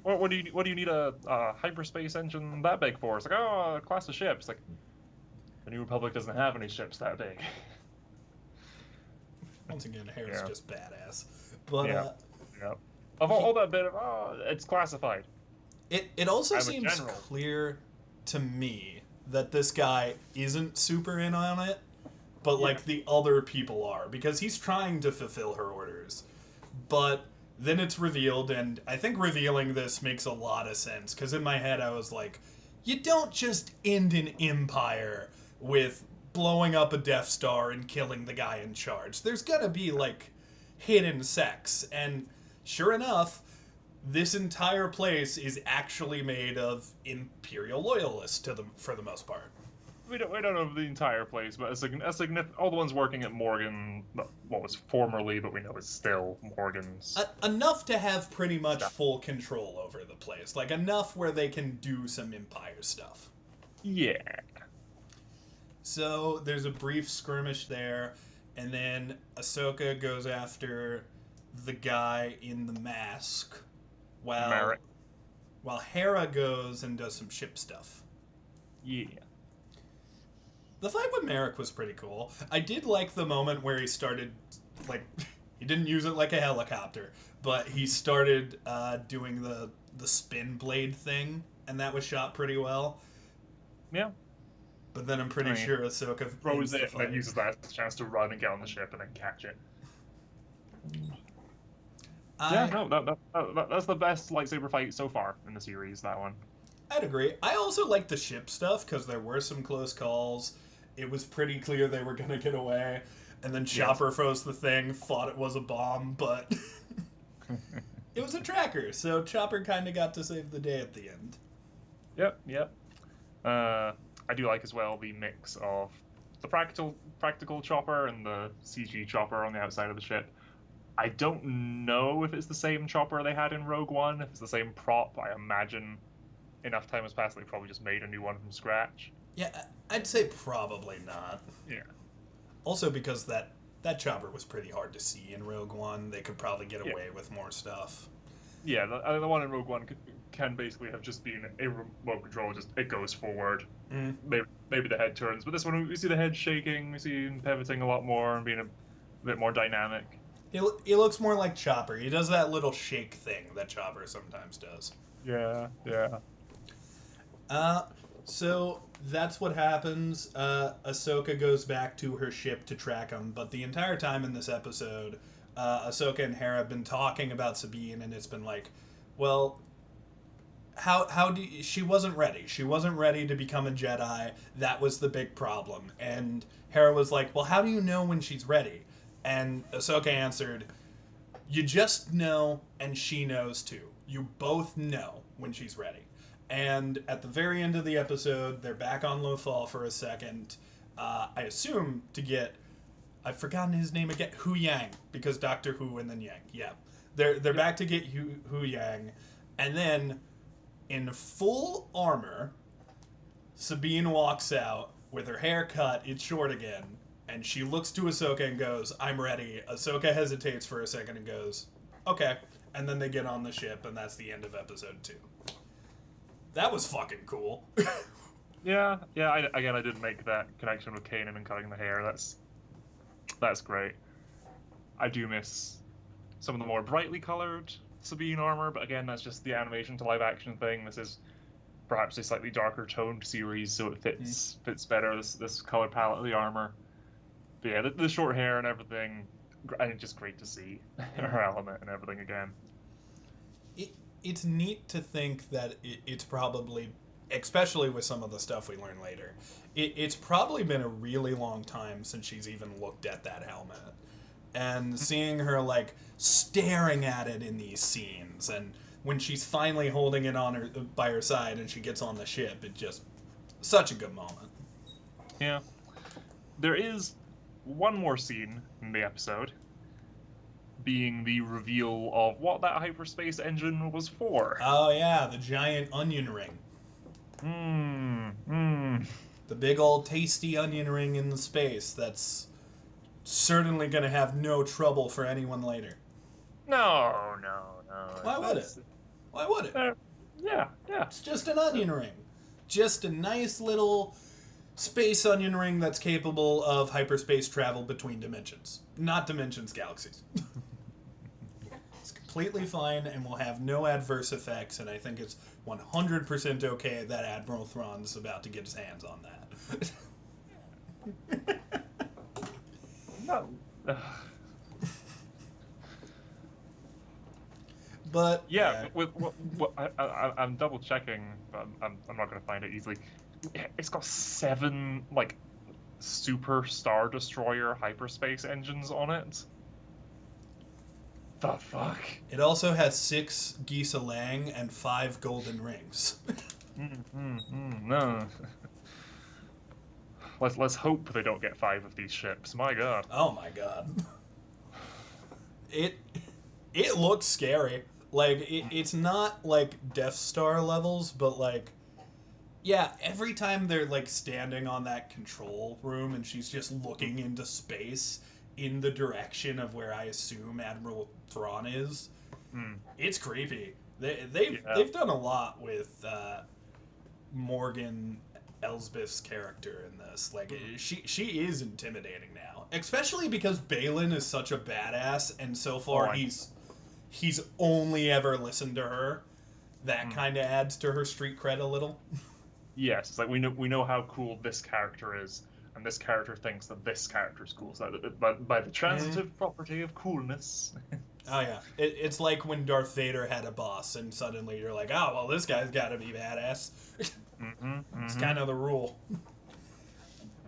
what do you need a hyperspace engine that big for? It's a class of ships. The New Republic doesn't have any ships that big. Once again, Hera's just badass. But Of all that bit of it's classified. It also I'm a seems general. clear to me that this guy isn't super in on it, but Yeah. like the other people are, because he's trying to fulfill her orders. But then it's revealed, and I think revealing this makes a lot of sense, because in my head I was like, you don't just end an empire with blowing up a Death Star and killing the guy in charge. There's gonna be like hidden sex, and sure enough, this entire place is actually made of Imperial loyalists to them for the most part. We don't know the entire place, but all the ones working at Morgan, what was formerly, but we know is still Morgan's Enough to have pretty much stuff. full control over the place. Like, enough where they can do some Empire stuff. Yeah. So, there's a brief skirmish there, and then Ahsoka goes after the guy in the mask, while, Merrick. while Hera goes and does some ship stuff. Yeah. The fight with Merrick was pretty cool. I did like the moment where he started, like, he didn't use it like a helicopter, but he started doing the spin blade thing, and that was shot pretty well. Yeah. But then I'm pretty sure Ahsoka Throws ends the it and then fight. uses that as a chance to run and get on the ship and then catch it. Yeah, no, that's the best lightsaber fight so far in the series, that one. I'd agree. I also like the ship stuff because there were some close calls. It was pretty clear they were going to get away. And then Chopper froze the thing, thought it was a bomb, but it was a tracker. So Chopper kind of got to save the day at the end. Yep. I do like as well the mix of the practical chopper and the CG chopper on the outside of the ship. I don't know if it's the same chopper they had in Rogue One, if it's the same prop. I imagine enough time has passed, they probably just made a new one from scratch. Yeah, I'd say probably not. Yeah. Also because that chopper was pretty hard to see in Rogue One. They could probably get away with more stuff. Yeah, the one in Rogue One can basically have just been a remote control, just it goes forward. Mm. Maybe the head turns, but this one we see the head shaking, we see him pivoting a lot more and being a bit more dynamic. He looks more like Chopper. He does that little shake thing that Chopper sometimes does. Yeah. So that's what happens. Ahsoka goes back to her ship to track him, but the entire time in this episode, Ahsoka and Hera have been talking about Sabine, and it's been like, well, she wasn't ready. She wasn't ready to become a Jedi. That was the big problem. And Hera was like, well, how do you know when she's ready? And Ahsoka answered, you just know, and she knows too. You both know when she's ready. And at the very end of the episode, they're back on Lothal for a second. I assume to get, I've forgotten his name again, Hu Yang, because Doctor Who and then Yang. Yeah, they're back to get Hu Yang, and then in full armor, Sabine walks out with her hair cut. It's short again, and she looks to Ahsoka and goes, "I'm ready." Ahsoka hesitates for a second and goes, "Okay," and then they get on the ship, and that's the end of episode 2. That was fucking cool. Yeah. I didn't make that connection with Kanan and cutting the hair. That's great. I do miss some of the more brightly colored Sabine armor, but again, that's just the animation to live action thing. This is perhaps a slightly darker toned series, so it fits better this color palette of the armor. But yeah, the short hair and everything, and it's just great to see her element and everything again. It's neat to think that it's probably, especially with some of the stuff we learn later, it's probably been a really long time since she's even looked at that helmet. And seeing her, like, staring at it in these scenes, and when she's finally holding it on her by her side and she gets on the ship, it just, such a good moment. Yeah. There is one more scene in the episode, being the reveal of what that hyperspace engine was for. Oh yeah, the giant onion ring. The big old tasty onion ring in the space that's certainly going to have no trouble for anyone later. No. Why would it? Why would it? Yeah. It's just an onion ring. Just a nice little space onion ring that's capable of hyperspace travel between dimensions. Not dimensions, galaxies. completely fine and will have no adverse effects, and I think it's 100% okay that Admiral Thrawn's about to get his hands on that. No. But yeah, I'm double checking, but I'm not going to find it easily. It's got 7 like super Star Destroyer hyperspace engines on it. The fuck? it also has 6 Gisa Lang and 5 golden rings. No. Let's hope they don't get 5 of these ships. My God. Oh my god. It looks scary. Like it's not like Death Star levels, but like yeah, every time they're like standing on that control room and she's just looking into space in the direction of where I assume Admiral Thrawn is, it's creepy. They've done a lot with Morgan Elsbeth's character in this. Like she is intimidating now, especially because Balin is such a badass, and so far he's only ever listened to her. That kind of adds to her street cred a little. Yes, it's like we know how cool this character is, and this character thinks that this character is cool. So by the transitive property of coolness. Oh yeah, it's like when Darth Vader had a boss, and suddenly you're like, oh well, this guy's got to be badass. It's kind of the rule.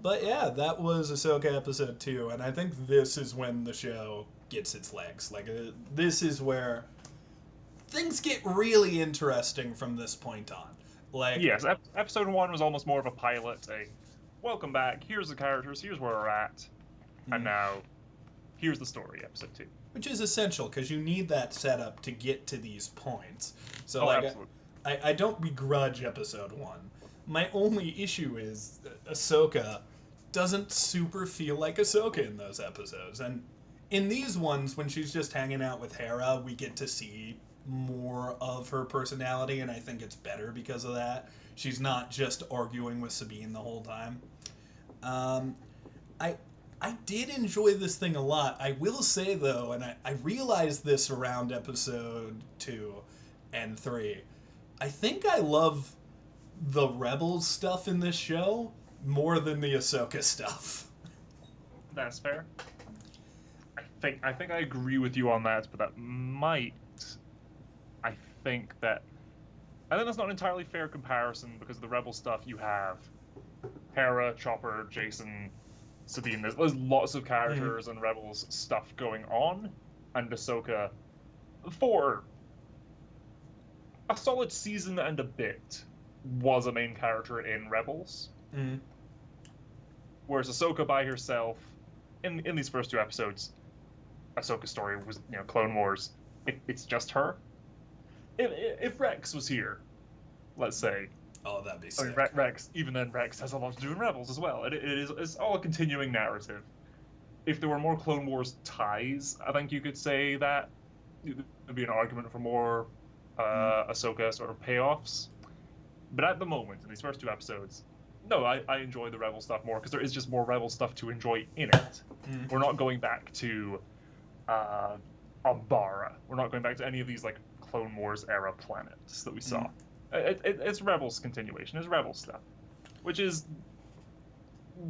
But yeah, that was Ahsoka episode 2, and I think this is when the show gets its legs. Like this is where things get really interesting from this point on. Like yes, episode 1 was almost more of a pilot. Welcome back. Here's the characters. Here's where we're at, and now here's the story. Episode 2. Which is essential, because you need that setup to get to these points. So, absolutely. I don't begrudge episode 1. My only issue is Ahsoka doesn't super feel like Ahsoka in those episodes. And in these ones, when she's just hanging out with Hera, we get to see more of her personality, and I think it's better because of that. She's not just arguing with Sabine the whole time. I did enjoy this thing a lot. I will say, though, and I realized this around episode 2 and 3, I think I love the Rebels stuff in this show more than the Ahsoka stuff. That's fair. I think I agree with you on that, but that might... I think that's not an entirely fair comparison, because the Rebel stuff you have Hera, Chopper, Jason, Sabine. There's lots of characters and Rebels stuff going on, and Ahsoka, for a solid season and a bit, was a main character in Rebels. Whereas Ahsoka by herself, in these first 2 episodes, Ahsoka's story was, Clone Wars. It's just her. If Rex was here, let's say. Oh, that'd be sick. I mean, Rex, even then, Rex has a lot to do in Rebels as well. It's all a continuing narrative. If there were more Clone Wars ties, I think you could say that there'd be an argument for more Ahsoka sort of payoffs. But at the moment, in these first 2 episodes, no, I enjoy the Rebel stuff more, because there is just more Rebel stuff to enjoy in it. We're not going back to Umbara. We're not going back to any of these like Clone Wars era planets that we saw. It's Rebels continuation. It's Rebel stuff, which is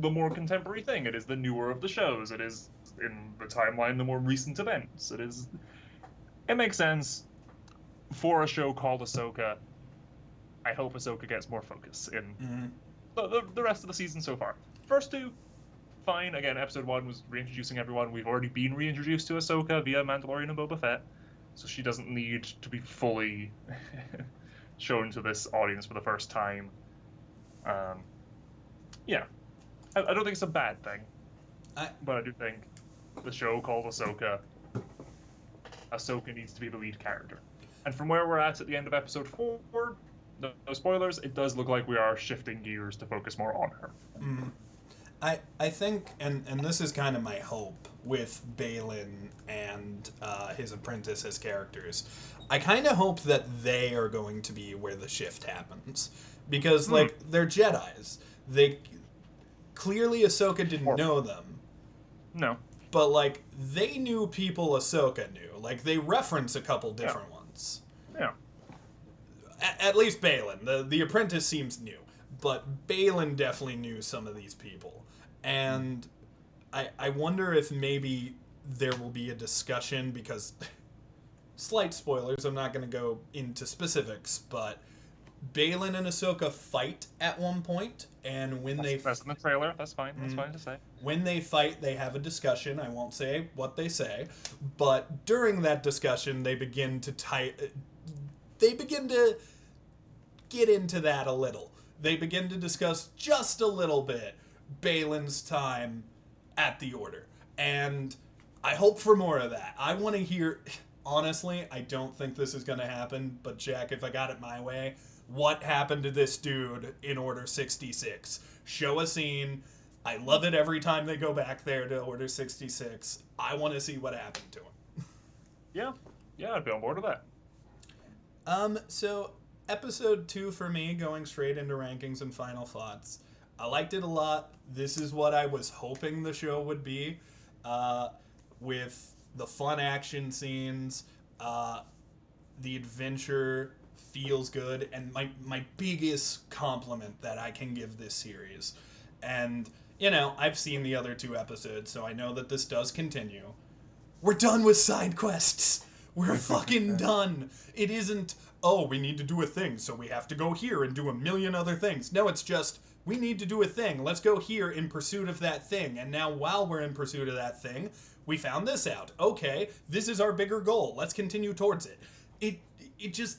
the more contemporary thing. It is the newer of the shows. It is, in the timeline, the more recent events. It makes sense for a show called Ahsoka. I hope Ahsoka gets more focus in the rest of the season so far. First 2, fine. Again, episode 1 was reintroducing everyone. We've already been reintroduced to Ahsoka via Mandalorian and Boba Fett, so she doesn't need to be fully shown to this audience for the first time. Yeah. I don't think it's a bad thing, but I do think the show called Ahsoka needs to be the lead character. And from where we're at the end of episode 4, no spoilers, it does look like we are shifting gears to focus more on her. I think, and this is kind of my hope with Balin and his apprentice as characters, I kind of hope that they are going to be where the shift happens. Because, like, they're Jedis. Clearly Ahsoka didn't know them. No. but like they knew people Ahsoka knew. Like they reference a couple different ones. Yeah. At least Balin. The apprentice seems new, but Balin definitely knew some of these people. And I wonder if maybe there will be a discussion, because slight spoilers, I'm not going to go into specifics, but Balin and Ahsoka fight at one point, and when That's in the trailer. That's fine. That's fine to say. when they fight, they have a discussion. I won't say what they say, but during that discussion, they begin to get into that a little. They begin to discuss just a little bit Balin's time at the Order, and I hope for more of that. I want to hear. Honestly, I don't think this is going to happen, but Jack, if I got it my way, what happened to this dude in Order 66? Show a scene. I love it every time they go back there to Order 66. I want to see what happened to him. Yeah, I'd be on board with that. So episode 2 for me, going straight into rankings and final thoughts. I liked it a lot. This is what I was hoping the show would be, with the fun action scenes. The adventure feels good, and my biggest compliment that I can give this series. And, you know, I've seen the other 2 episodes, so I know that this does continue. We're done with side quests. We're fucking done. It isn't, oh, we need to do a thing, so we have to go here and do a million other things. No, it's just, we need to do a thing. Let's go here in pursuit of that thing. And now while we're in pursuit of that thing, we found this out. Okay, this is our bigger goal. Let's continue towards it. It just...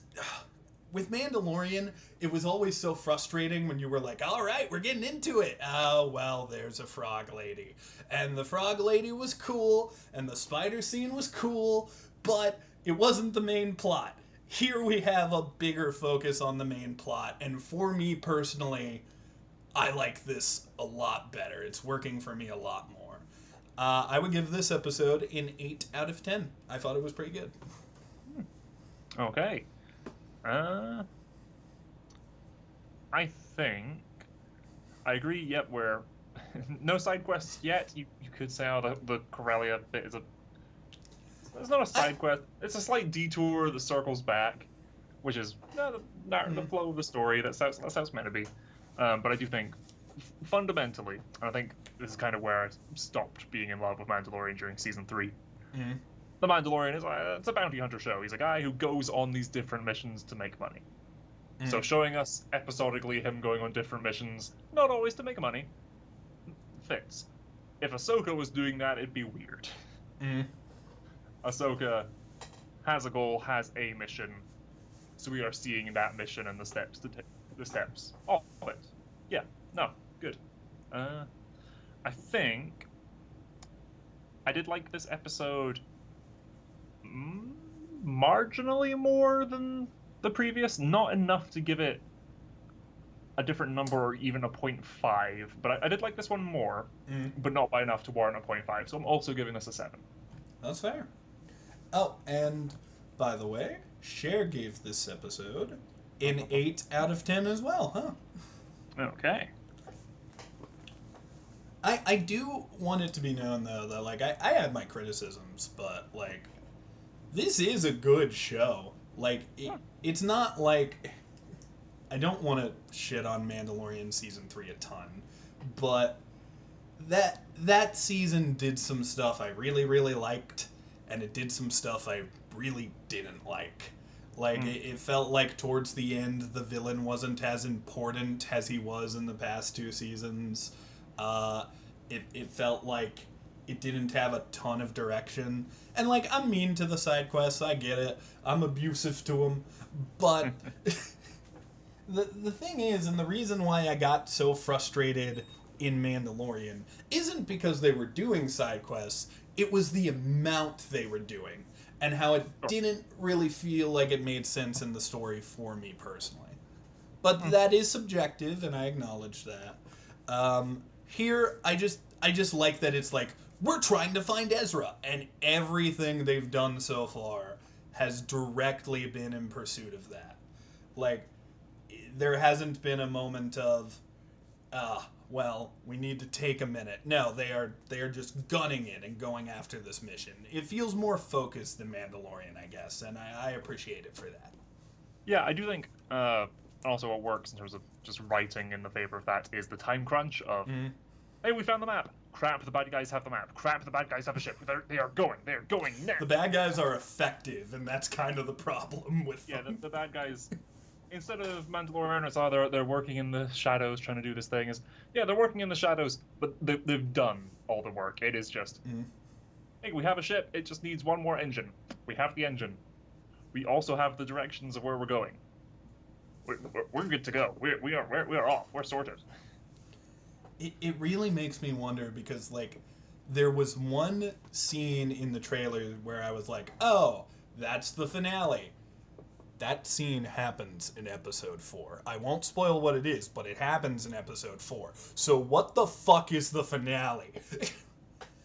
With Mandalorian, it was always so frustrating when you were like, all right, we're getting into it. Oh, well, there's a frog lady. And the frog lady was cool, and the spider scene was cool, but it wasn't the main plot. Here we have a bigger focus on the main plot, and for me personally, I like this a lot better. It's working for me a lot more. I would give this episode an 8 out of 10. I thought it was pretty good. Okay. I think I agree. Yep, where no side quests yet. You could say, oh, the Corellia bit is a. It's not a side quest. It's a slight detour that circles back, which is the flow of the story. That's how it's meant to be. But I do think fundamentally, and I think this is kind of where I stopped being in love with Mandalorian during season 3. Mm-hmm. The Mandalorian is it's a bounty hunter show. He's a guy who goes on these different missions to make money. Mm. So showing us episodically him going on different missions, not always to make money, fits. If Ahsoka was doing that, it'd be weird. Mm. Ahsoka has a goal, has a mission, so we are seeing that mission and the steps to take. The steps of it. Yeah, no, good. I think I did like this episode marginally more than the previous. Not enough to give it a different number or even a 0.5, but I did like this one more, but not by enough to warrant a 0.5, so I'm also giving this a 7. That's fair. Oh, and by the way, Sher gave this episode an 8 out of 10 as well, huh? Okay. I do want it to be known, though, that, like, I had my criticisms, but, like, this is a good show. Like, it's not like... I don't want to shit on Mandalorian Season 3 a ton, but that season did some stuff I really, really liked, and it did some stuff I really didn't like. Like, it felt like towards the end, the villain wasn't as important as he was in the past 2 seasons. It felt like it didn't have a ton of direction. And, like, I'm mean to the side quests, I get it. I'm abusive to them. But the thing is, and the reason why I got so frustrated in Mandalorian isn't because they were doing side quests, it was the amount they were doing. And how it didn't really feel like it made sense in the story for me personally. But that is subjective, and I acknowledge that. Here, I just like that it's like, we're trying to find Ezra, and everything they've done so far has directly been in pursuit of that. Like, there hasn't been a moment of, well, we need to take a minute. No, they are just gunning it and going after this mission. It feels more focused than Mandalorian, I guess, and I appreciate it for that. Yeah, I do think also what works in terms of just writing in the favor of that is the time crunch of, hey, we found the map. Crap, the bad guys have the map. Crap, the bad guys have a ship. They are going now. The bad guys are effective, and that's kind of the problem with them. Yeah, the bad guys, instead of Mandalorian, it's they're working in the shadows trying to do this thing. They're working in the shadows, but they've done all the work. It is just, hey, we have a ship. It just needs one more engine. We have the engine. We also have the directions of where we're going. We're good to go. We are off. We're sorted. It really makes me wonder because, like, there was one scene in the trailer where I was like, oh, that's the finale. That scene happens in episode 4. I won't spoil what it is, but it happens in episode 4. So what the fuck is the finale?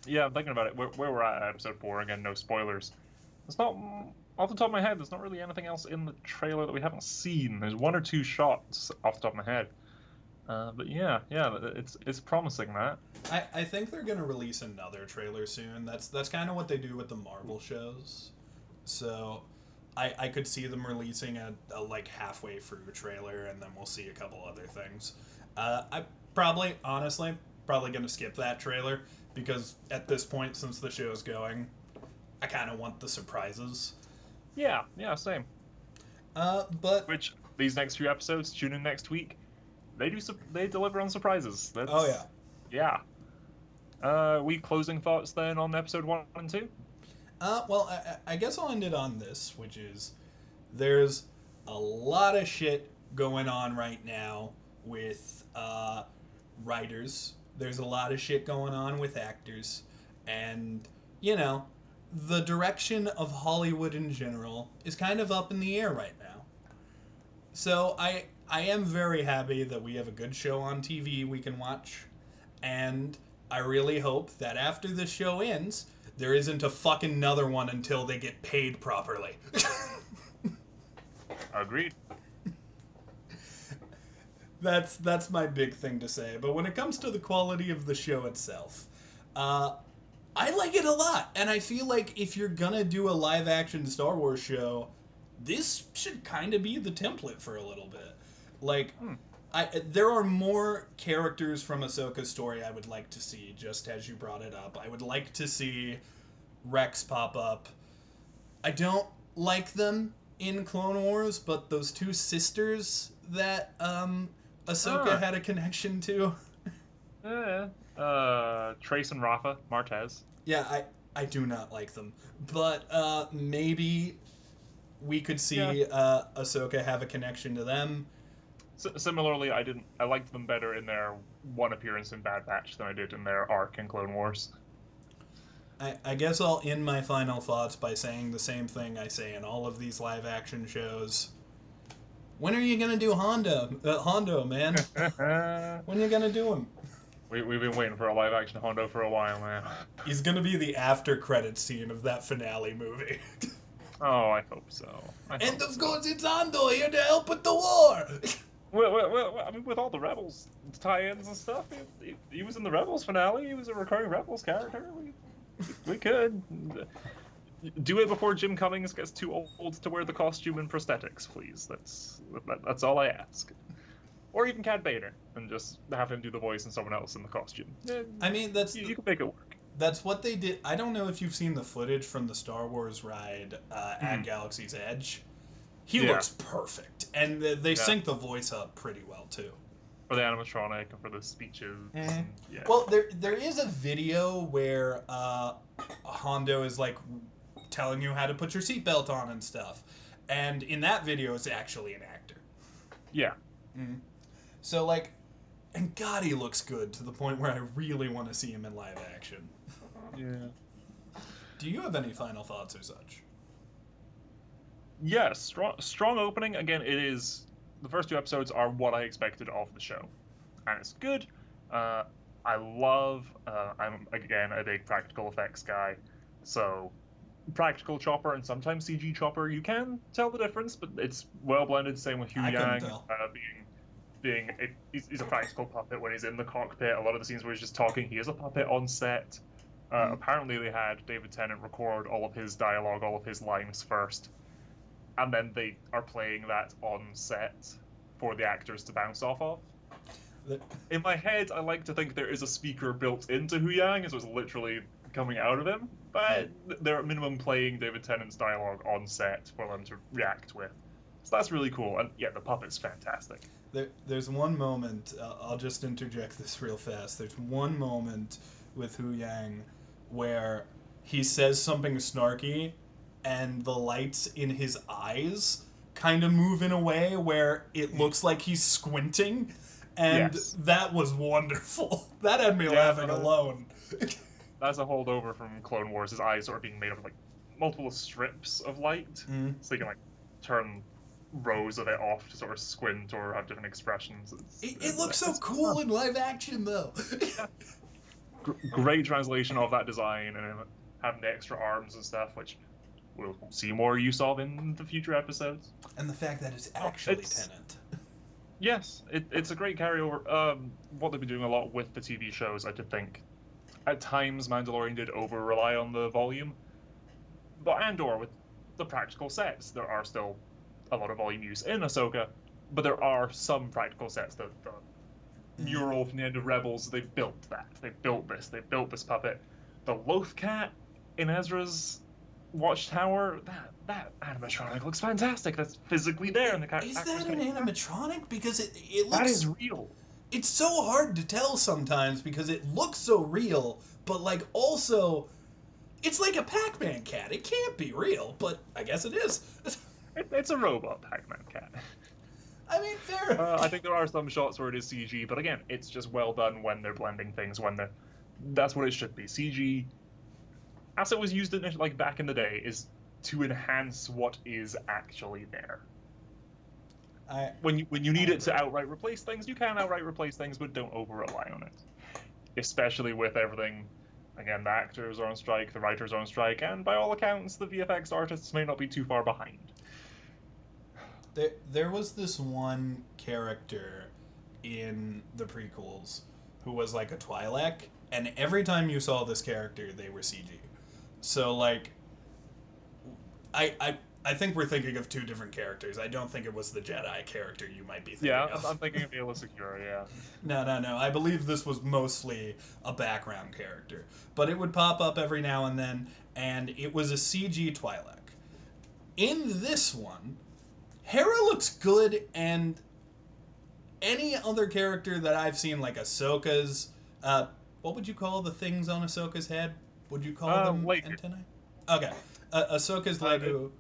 Yeah, I'm thinking about it. Where we're at episode 4, again, no spoilers. It's not, off the top of my head, there's not really anything else in the trailer that we haven't seen. There's 1 or 2 shots off the top of my head. But yeah, it's promising, that. I think they're gonna release another trailer soon. That's kind of what they do with the Marvel shows. So I could see them releasing a like halfway through trailer, and then we'll see a couple other things. I honestly gonna skip that trailer because at this point, since the show's going, I kind of want the surprises. Yeah, same. But which these next few episodes, tune in next week. They deliver on surprises. Oh yeah. Week closing thoughts then on episode 1 and 2. Well, I guess I'll end it on this, which is there's a lot of shit going on right now with writers. There's a lot of shit going on with actors, and the direction of Hollywood in general is kind of up in the air right now. So I am very happy that we have a good show on TV we can watch, and I really hope that after this show ends, there isn't a fucking another one until they get paid properly. Agreed. That's my big thing to say. But when it comes to the quality of the show itself, I like it a lot, and I feel like if you're gonna do a live-action Star Wars show, this should kind of be the template for a little bit. Like, there are more characters from Ahsoka's story I would like to see, just as you brought it up. I would like to see Rex pop up. I don't like them in Clone Wars, but those 2 sisters that Ahsoka had a connection to. Trace and Rafa Martez. Yeah, I do not like them. But maybe we could see Ahsoka have a connection to them. Similarly, I liked them better in their one appearance in Bad Batch than I did in their arc in Clone Wars. I guess I'll end my final thoughts by saying the same thing I say in all of these live-action shows. When are you gonna do Hondo, man? When are you gonna do him? We've been waiting for a live-action Hondo for a while now. He's gonna be the after-credit scene of that finale movie. Oh, I hope so. And of course it's Hondo here to help with the war! Well, I mean, with all the Rebels tie-ins and stuff, he was in the Rebels finale. He was a recurring Rebels character. We could do it before Jim Cummings gets too old to wear the costume and prosthetics, please. That's all I ask. Or even Cad Bane, and just have him do the voice and someone else in the costume. I mean, you can make it work. That's what they did. I don't know if you've seen the footage from the Star Wars ride at Galaxy's Edge. He looks perfect, and they sync the voice up pretty well too. For the animatronic and for the speeches. Yeah. Well, there is a video where Hondo is like telling you how to put your seatbelt on and stuff, and in that video, it's actually an actor. Yeah. So like, and God, he looks good to the point where I really want to see him in live action. Yeah. Do you have any final thoughts or such? Yes, strong opening. Again, it is the first 2 episodes are what I expected of the show, and it's good. I love. I'm again a big practical effects guy, so practical Chopper and sometimes CG Chopper. You can tell the difference, but it's well blended. Same with Hugh Yang being he's a practical puppet when he's in the cockpit. A lot of the scenes where he's just talking, he is a puppet on set. Apparently, they had David Tennant record all of his dialogue, all of his lines first, and then they are playing that on set for the actors to bounce off of. In my head, I like to think there is a speaker built into Hu Yang, so it's literally coming out of him, but they're at minimum playing David Tennant's dialogue on set for them to react with. So that's really cool, and yeah, the puppet's fantastic. There's one moment, I'll just interject this real fast. There's one moment with Hu Yang where he says something snarky, and the lights in his eyes kind of move in a way where it looks like he's squinting, and that was wonderful. That had me laughing alone. That's a holdover from Clone Wars. His eyes sort of being made of like multiple strips of light, so you can like turn rows of it off to sort of squint or have different expressions. It looks so cool in live action, though. Great translation of that design, and having the extra arms and stuff, which we'll see more use of in the future episodes. And the fact that it's actually Tennant. Yes, it's a great carryover. What they've been doing a lot with the TV shows, I did think. At times, Mandalorian did over-rely on the volume. But Andor, with the practical sets, there are still a lot of volume use in Ahsoka, but there are some practical sets. The mural from the end of Rebels, they built that. They built this puppet. The Loth Cat in Ezra's Watchtower, that animatronic looks fantastic. That's physically there in the character. Is that an animatronic? Because it looks... That is real. It's so hard to tell sometimes because it looks so real, but like also, it's like a Pac-Man cat. It can't be real, but I guess it is. It's a robot Pac-Man cat. I mean, fair. I think there are some shots where it is CG, but again, it's just well done when they're blending things. That's what it should be. CG, as it was used in like back in the day, is to enhance what is actually there. When you need it to outright replace things, you can outright replace things, but don't over-rely on it. Especially with everything, again, the actors are on strike, the writers are on strike, and by all accounts, the VFX artists may not be too far behind. There was this one character in the prequels who was like a Twi'lek, and every time you saw this character, they were CG. So, like, I think we're thinking of two different characters. I don't think it was the Jedi character you might be thinking of. I'm thinking of Aayla Secura, yeah. No. I believe this was mostly a background character. But it would pop up every now and then, and it was a CG Twi'lek. In this one, Hera looks good, and any other character that I've seen, like Ahsoka's... what would you call the things on Ahsoka's head? Would you call them antennae? Okay. Ahsoka's Legu...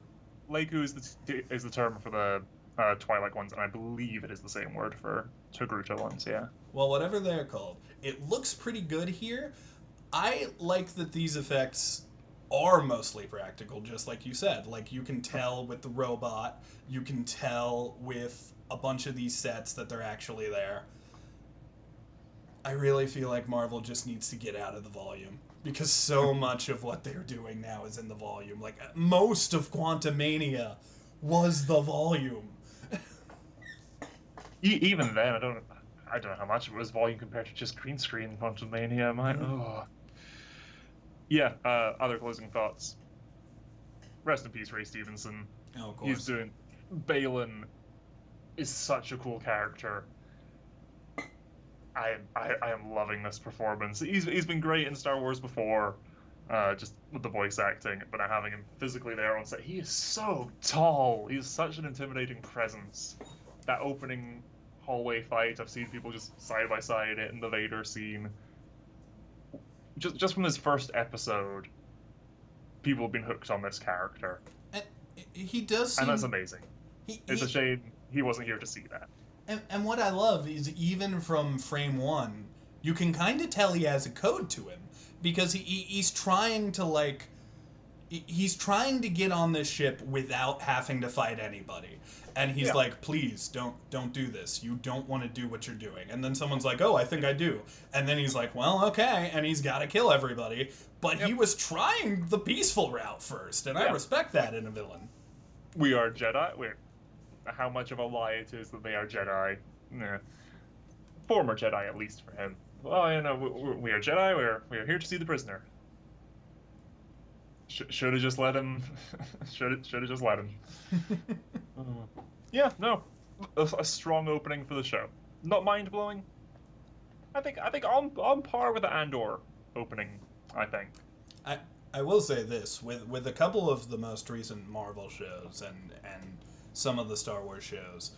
Leku is the term for the Twi'lek ones, and I believe it is the same word for Togruta ones, yeah. Well, whatever they're called. It looks pretty good here. I like that these effects are mostly practical, just like you said. Like, you can tell with the robot, you can tell with a bunch of these sets that they're actually there. I really feel like Marvel just needs to get out of the volume. Because so much of what they're doing now is in the volume. Like, most of Quantumania was the volume. Even then, I don't know how much of it was volume compared to just green screen Quantumania. Yeah, other closing thoughts. Rest in peace, Ray Stevenson. Oh, of course. Balin is such a cool character. I am loving this performance. He's been great in Star Wars before, just with the voice acting, but now having him physically there on set, he is so tall. He's such an intimidating presence. That opening hallway fight, I've seen people just side by side it in the Vader scene. Just from his first episode, people have been hooked on this character. And he does seem... And that's amazing. It's a shame he wasn't here to see that. And what I love is even from frame one, you can kind of tell he has a code to him. Because he's trying to, like... He's trying to get on this ship without having to fight anybody. And he's like, please, don't do this. You don't want to do what you're doing. And then someone's like, oh, I think I do. And then he's like, well, okay. And he's got to kill everybody. But he was trying the peaceful route first. And I respect that in a villain. We are Jedi. How much of a lie it is that they are Jedi Nah. Former Jedi, at least for him. Well, we are Jedi. We are here to see the prisoner. Should have just let him. should have just let him. Yeah, no, a strong opening for the show. Not mind blowing. I think on par with the Andor opening. I think. I will say this with a couple of the most recent Marvel shows and some of the Star Wars shows.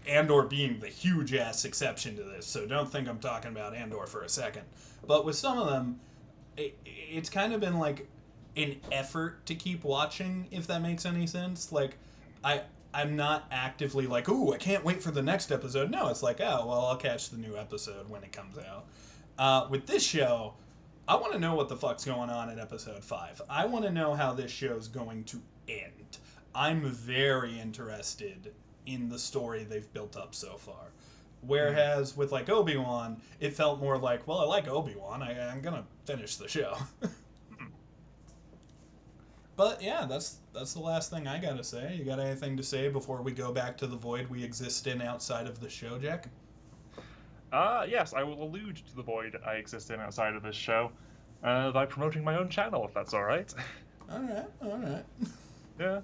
Andor being the huge ass exception to this, so don't think I'm talking about Andor for a second. But with some of them, it's kind of been like an effort to keep watching, if that makes any sense. Like, I'm not actively like, ooh, I can't wait for the next episode. No, it's like, oh, well, I'll catch the new episode when it comes out. With this show, I want to know what the fuck's going on in episode 5. I want to know how this show's going to end. I'm very interested in the story they've built up so far. Whereas with like Obi-Wan, it felt more like, well, I like Obi-Wan. I'm gonna finish the show. But yeah, that's the last thing I gotta say. You got anything to say before we go back to the void we exist in outside of the show, Jack? Yes, I will allude to the void I exist in outside of this show by promoting my own channel, if that's all right. All right. Yeah.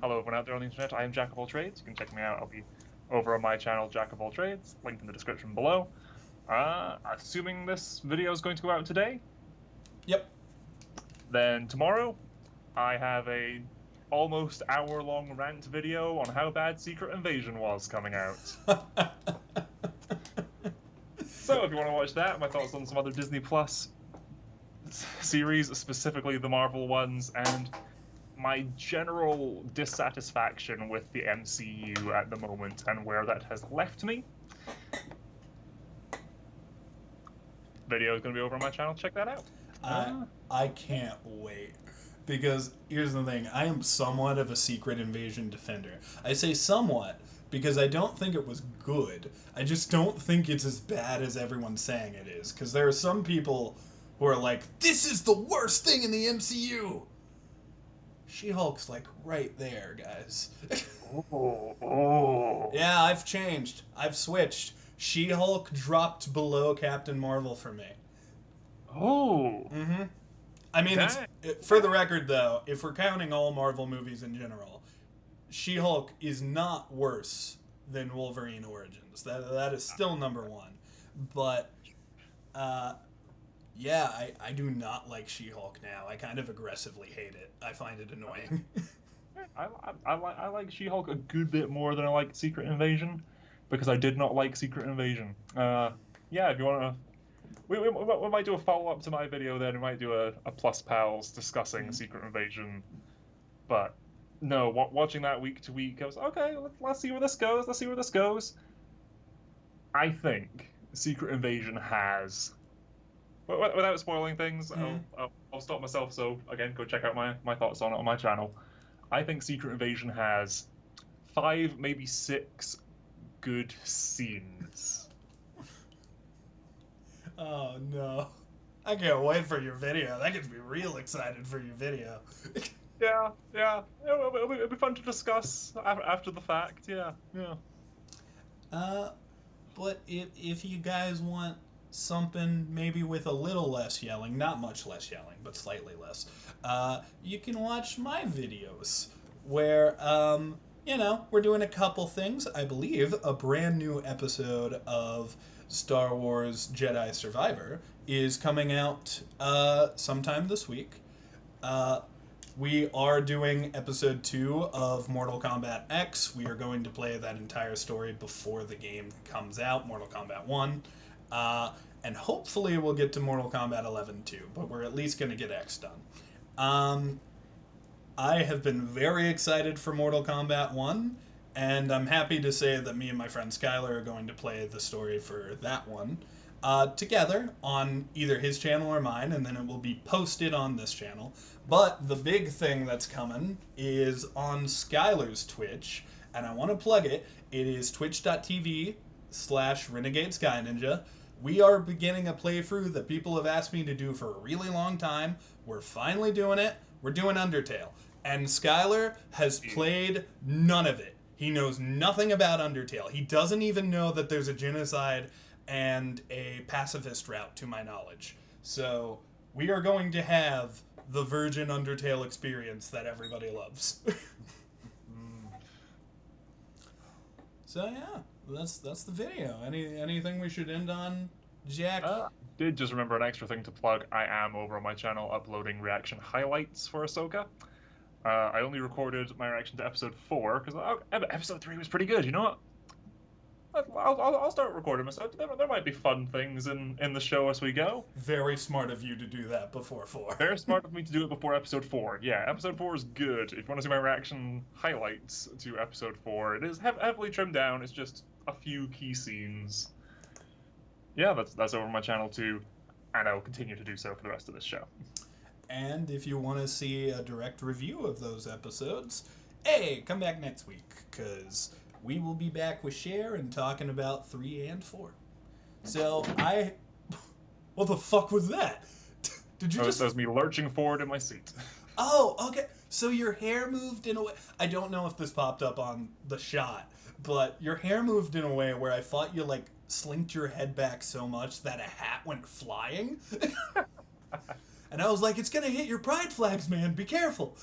Hello, everyone out there on the internet. I am Jack of all trades. You can check me out. I'll be over on my channel, Jack of all trades, linked in the description below. Assuming this video is going to go out today. Yep. Then tomorrow, I have a almost hour-long rant video on how bad Secret Invasion was coming out. So if you want to watch that, my thoughts on some other Disney Plus series, specifically the Marvel ones, and my general dissatisfaction with the MCU at the moment and where that has left me. Video is going to be over on my channel. Check that out. I can't wait. Because here's the thing, I am somewhat of a Secret Invasion defender. I say somewhat because I don't think it was good. I just don't think it's as bad as everyone's saying it is. Because there are some people who are like, this is the worst thing in the MCU. She-Hulk's like right there, guys. Yeah, I've changed. I've switched. She-Hulk dropped below Captain Marvel for me. Oh. Mm-hmm. I mean, for the record, though, if we're counting all Marvel movies in general, She-Hulk is not worse than Wolverine Origins. That is still number one. But, yeah, I do not like She-Hulk now. I kind of aggressively hate it. I find it annoying. I like She-Hulk a good bit more than I like Secret Invasion, because I did not like Secret Invasion. Yeah, if you want to... We might do a follow-up to my video then. We might do a Plus Pals discussing Secret Invasion. But, no, watching that week to week, I was, okay, let's see where this goes. I think Secret Invasion has... Without spoiling things, I'll stop myself, so, again, go check out my thoughts on it on my channel. I think Secret Invasion has 5, maybe 6 good scenes. Oh, no. I can't wait for your video. That gets me real excited for your video. Yeah. It'll be fun to discuss after the fact, yeah. But if you guys want something maybe with a little less yelling, not much less yelling, but slightly less, you can watch my videos where, we're doing a couple things. I believe a brand new episode of Star Wars Jedi Survivor is coming out sometime this week. We are doing episode 2 of Mortal Kombat X. We are going to play that entire story before the game comes out, Mortal Kombat 1. And hopefully we'll get to Mortal Kombat 11 too, but we're at least going to get X done. I have been very excited for Mortal Kombat 1. And I'm happy to say that me and my friend Skylar are going to play the story for that one together on either his channel or mine, and then it will be posted on this channel. But the big thing that's coming is on Skylar's Twitch, and I want to plug it. It is twitch.tv/Renegade Sky Ninja. We are beginning a playthrough that people have asked me to do for a really long time. We're finally doing it. We're doing Undertale. And Skylar has played none of it. He knows nothing about Undertale. He doesn't even know that there's a genocide and a pacifist route, to my knowledge. So we are going to have the virgin Undertale experience that everybody loves. So yeah, that's the video. Anything we should end on, Jack? Did just remember an extra thing to plug. I am over on my channel uploading reaction highlights for Ahsoka. I only recorded my reaction to episode 4 because episode 3 was pretty good. You know what? I'll start recording myself. There might be fun things in the show as we go. Very smart of you to do that before 4. Very smart of me to do it before episode 4. Yeah, episode 4 is good. If you want to see my reaction highlights to episode 4, it is heavily trimmed down. It's just a few key scenes. Yeah, that's over on my channel too, and I will continue to do so for the rest of this show. And if you want to see a direct review of those episodes, hey, come back next week, because we will be back with Sher and talking about 3 and 4. So, what the fuck was that? Did you just... That was me lurching forward in my seat. Oh, okay. So your hair moved in a way... I don't know if this popped up on the shot, but your hair moved in a way where I thought you, like, slinked your head back so much that a hat went flying. And I was like, it's gonna hit your pride flags, man. Be careful.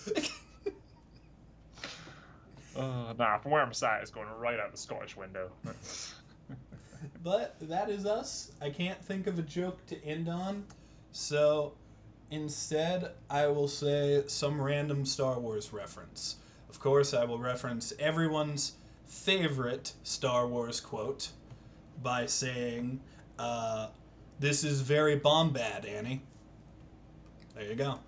Nah, from where I'm sat, it's going right out the Scottish window. But that is us. I can't think of a joke to end on. So instead, I will say some random Star Wars reference. Of course, I will reference everyone's favorite Star Wars quote by saying, this is very bombad, Annie. There you go.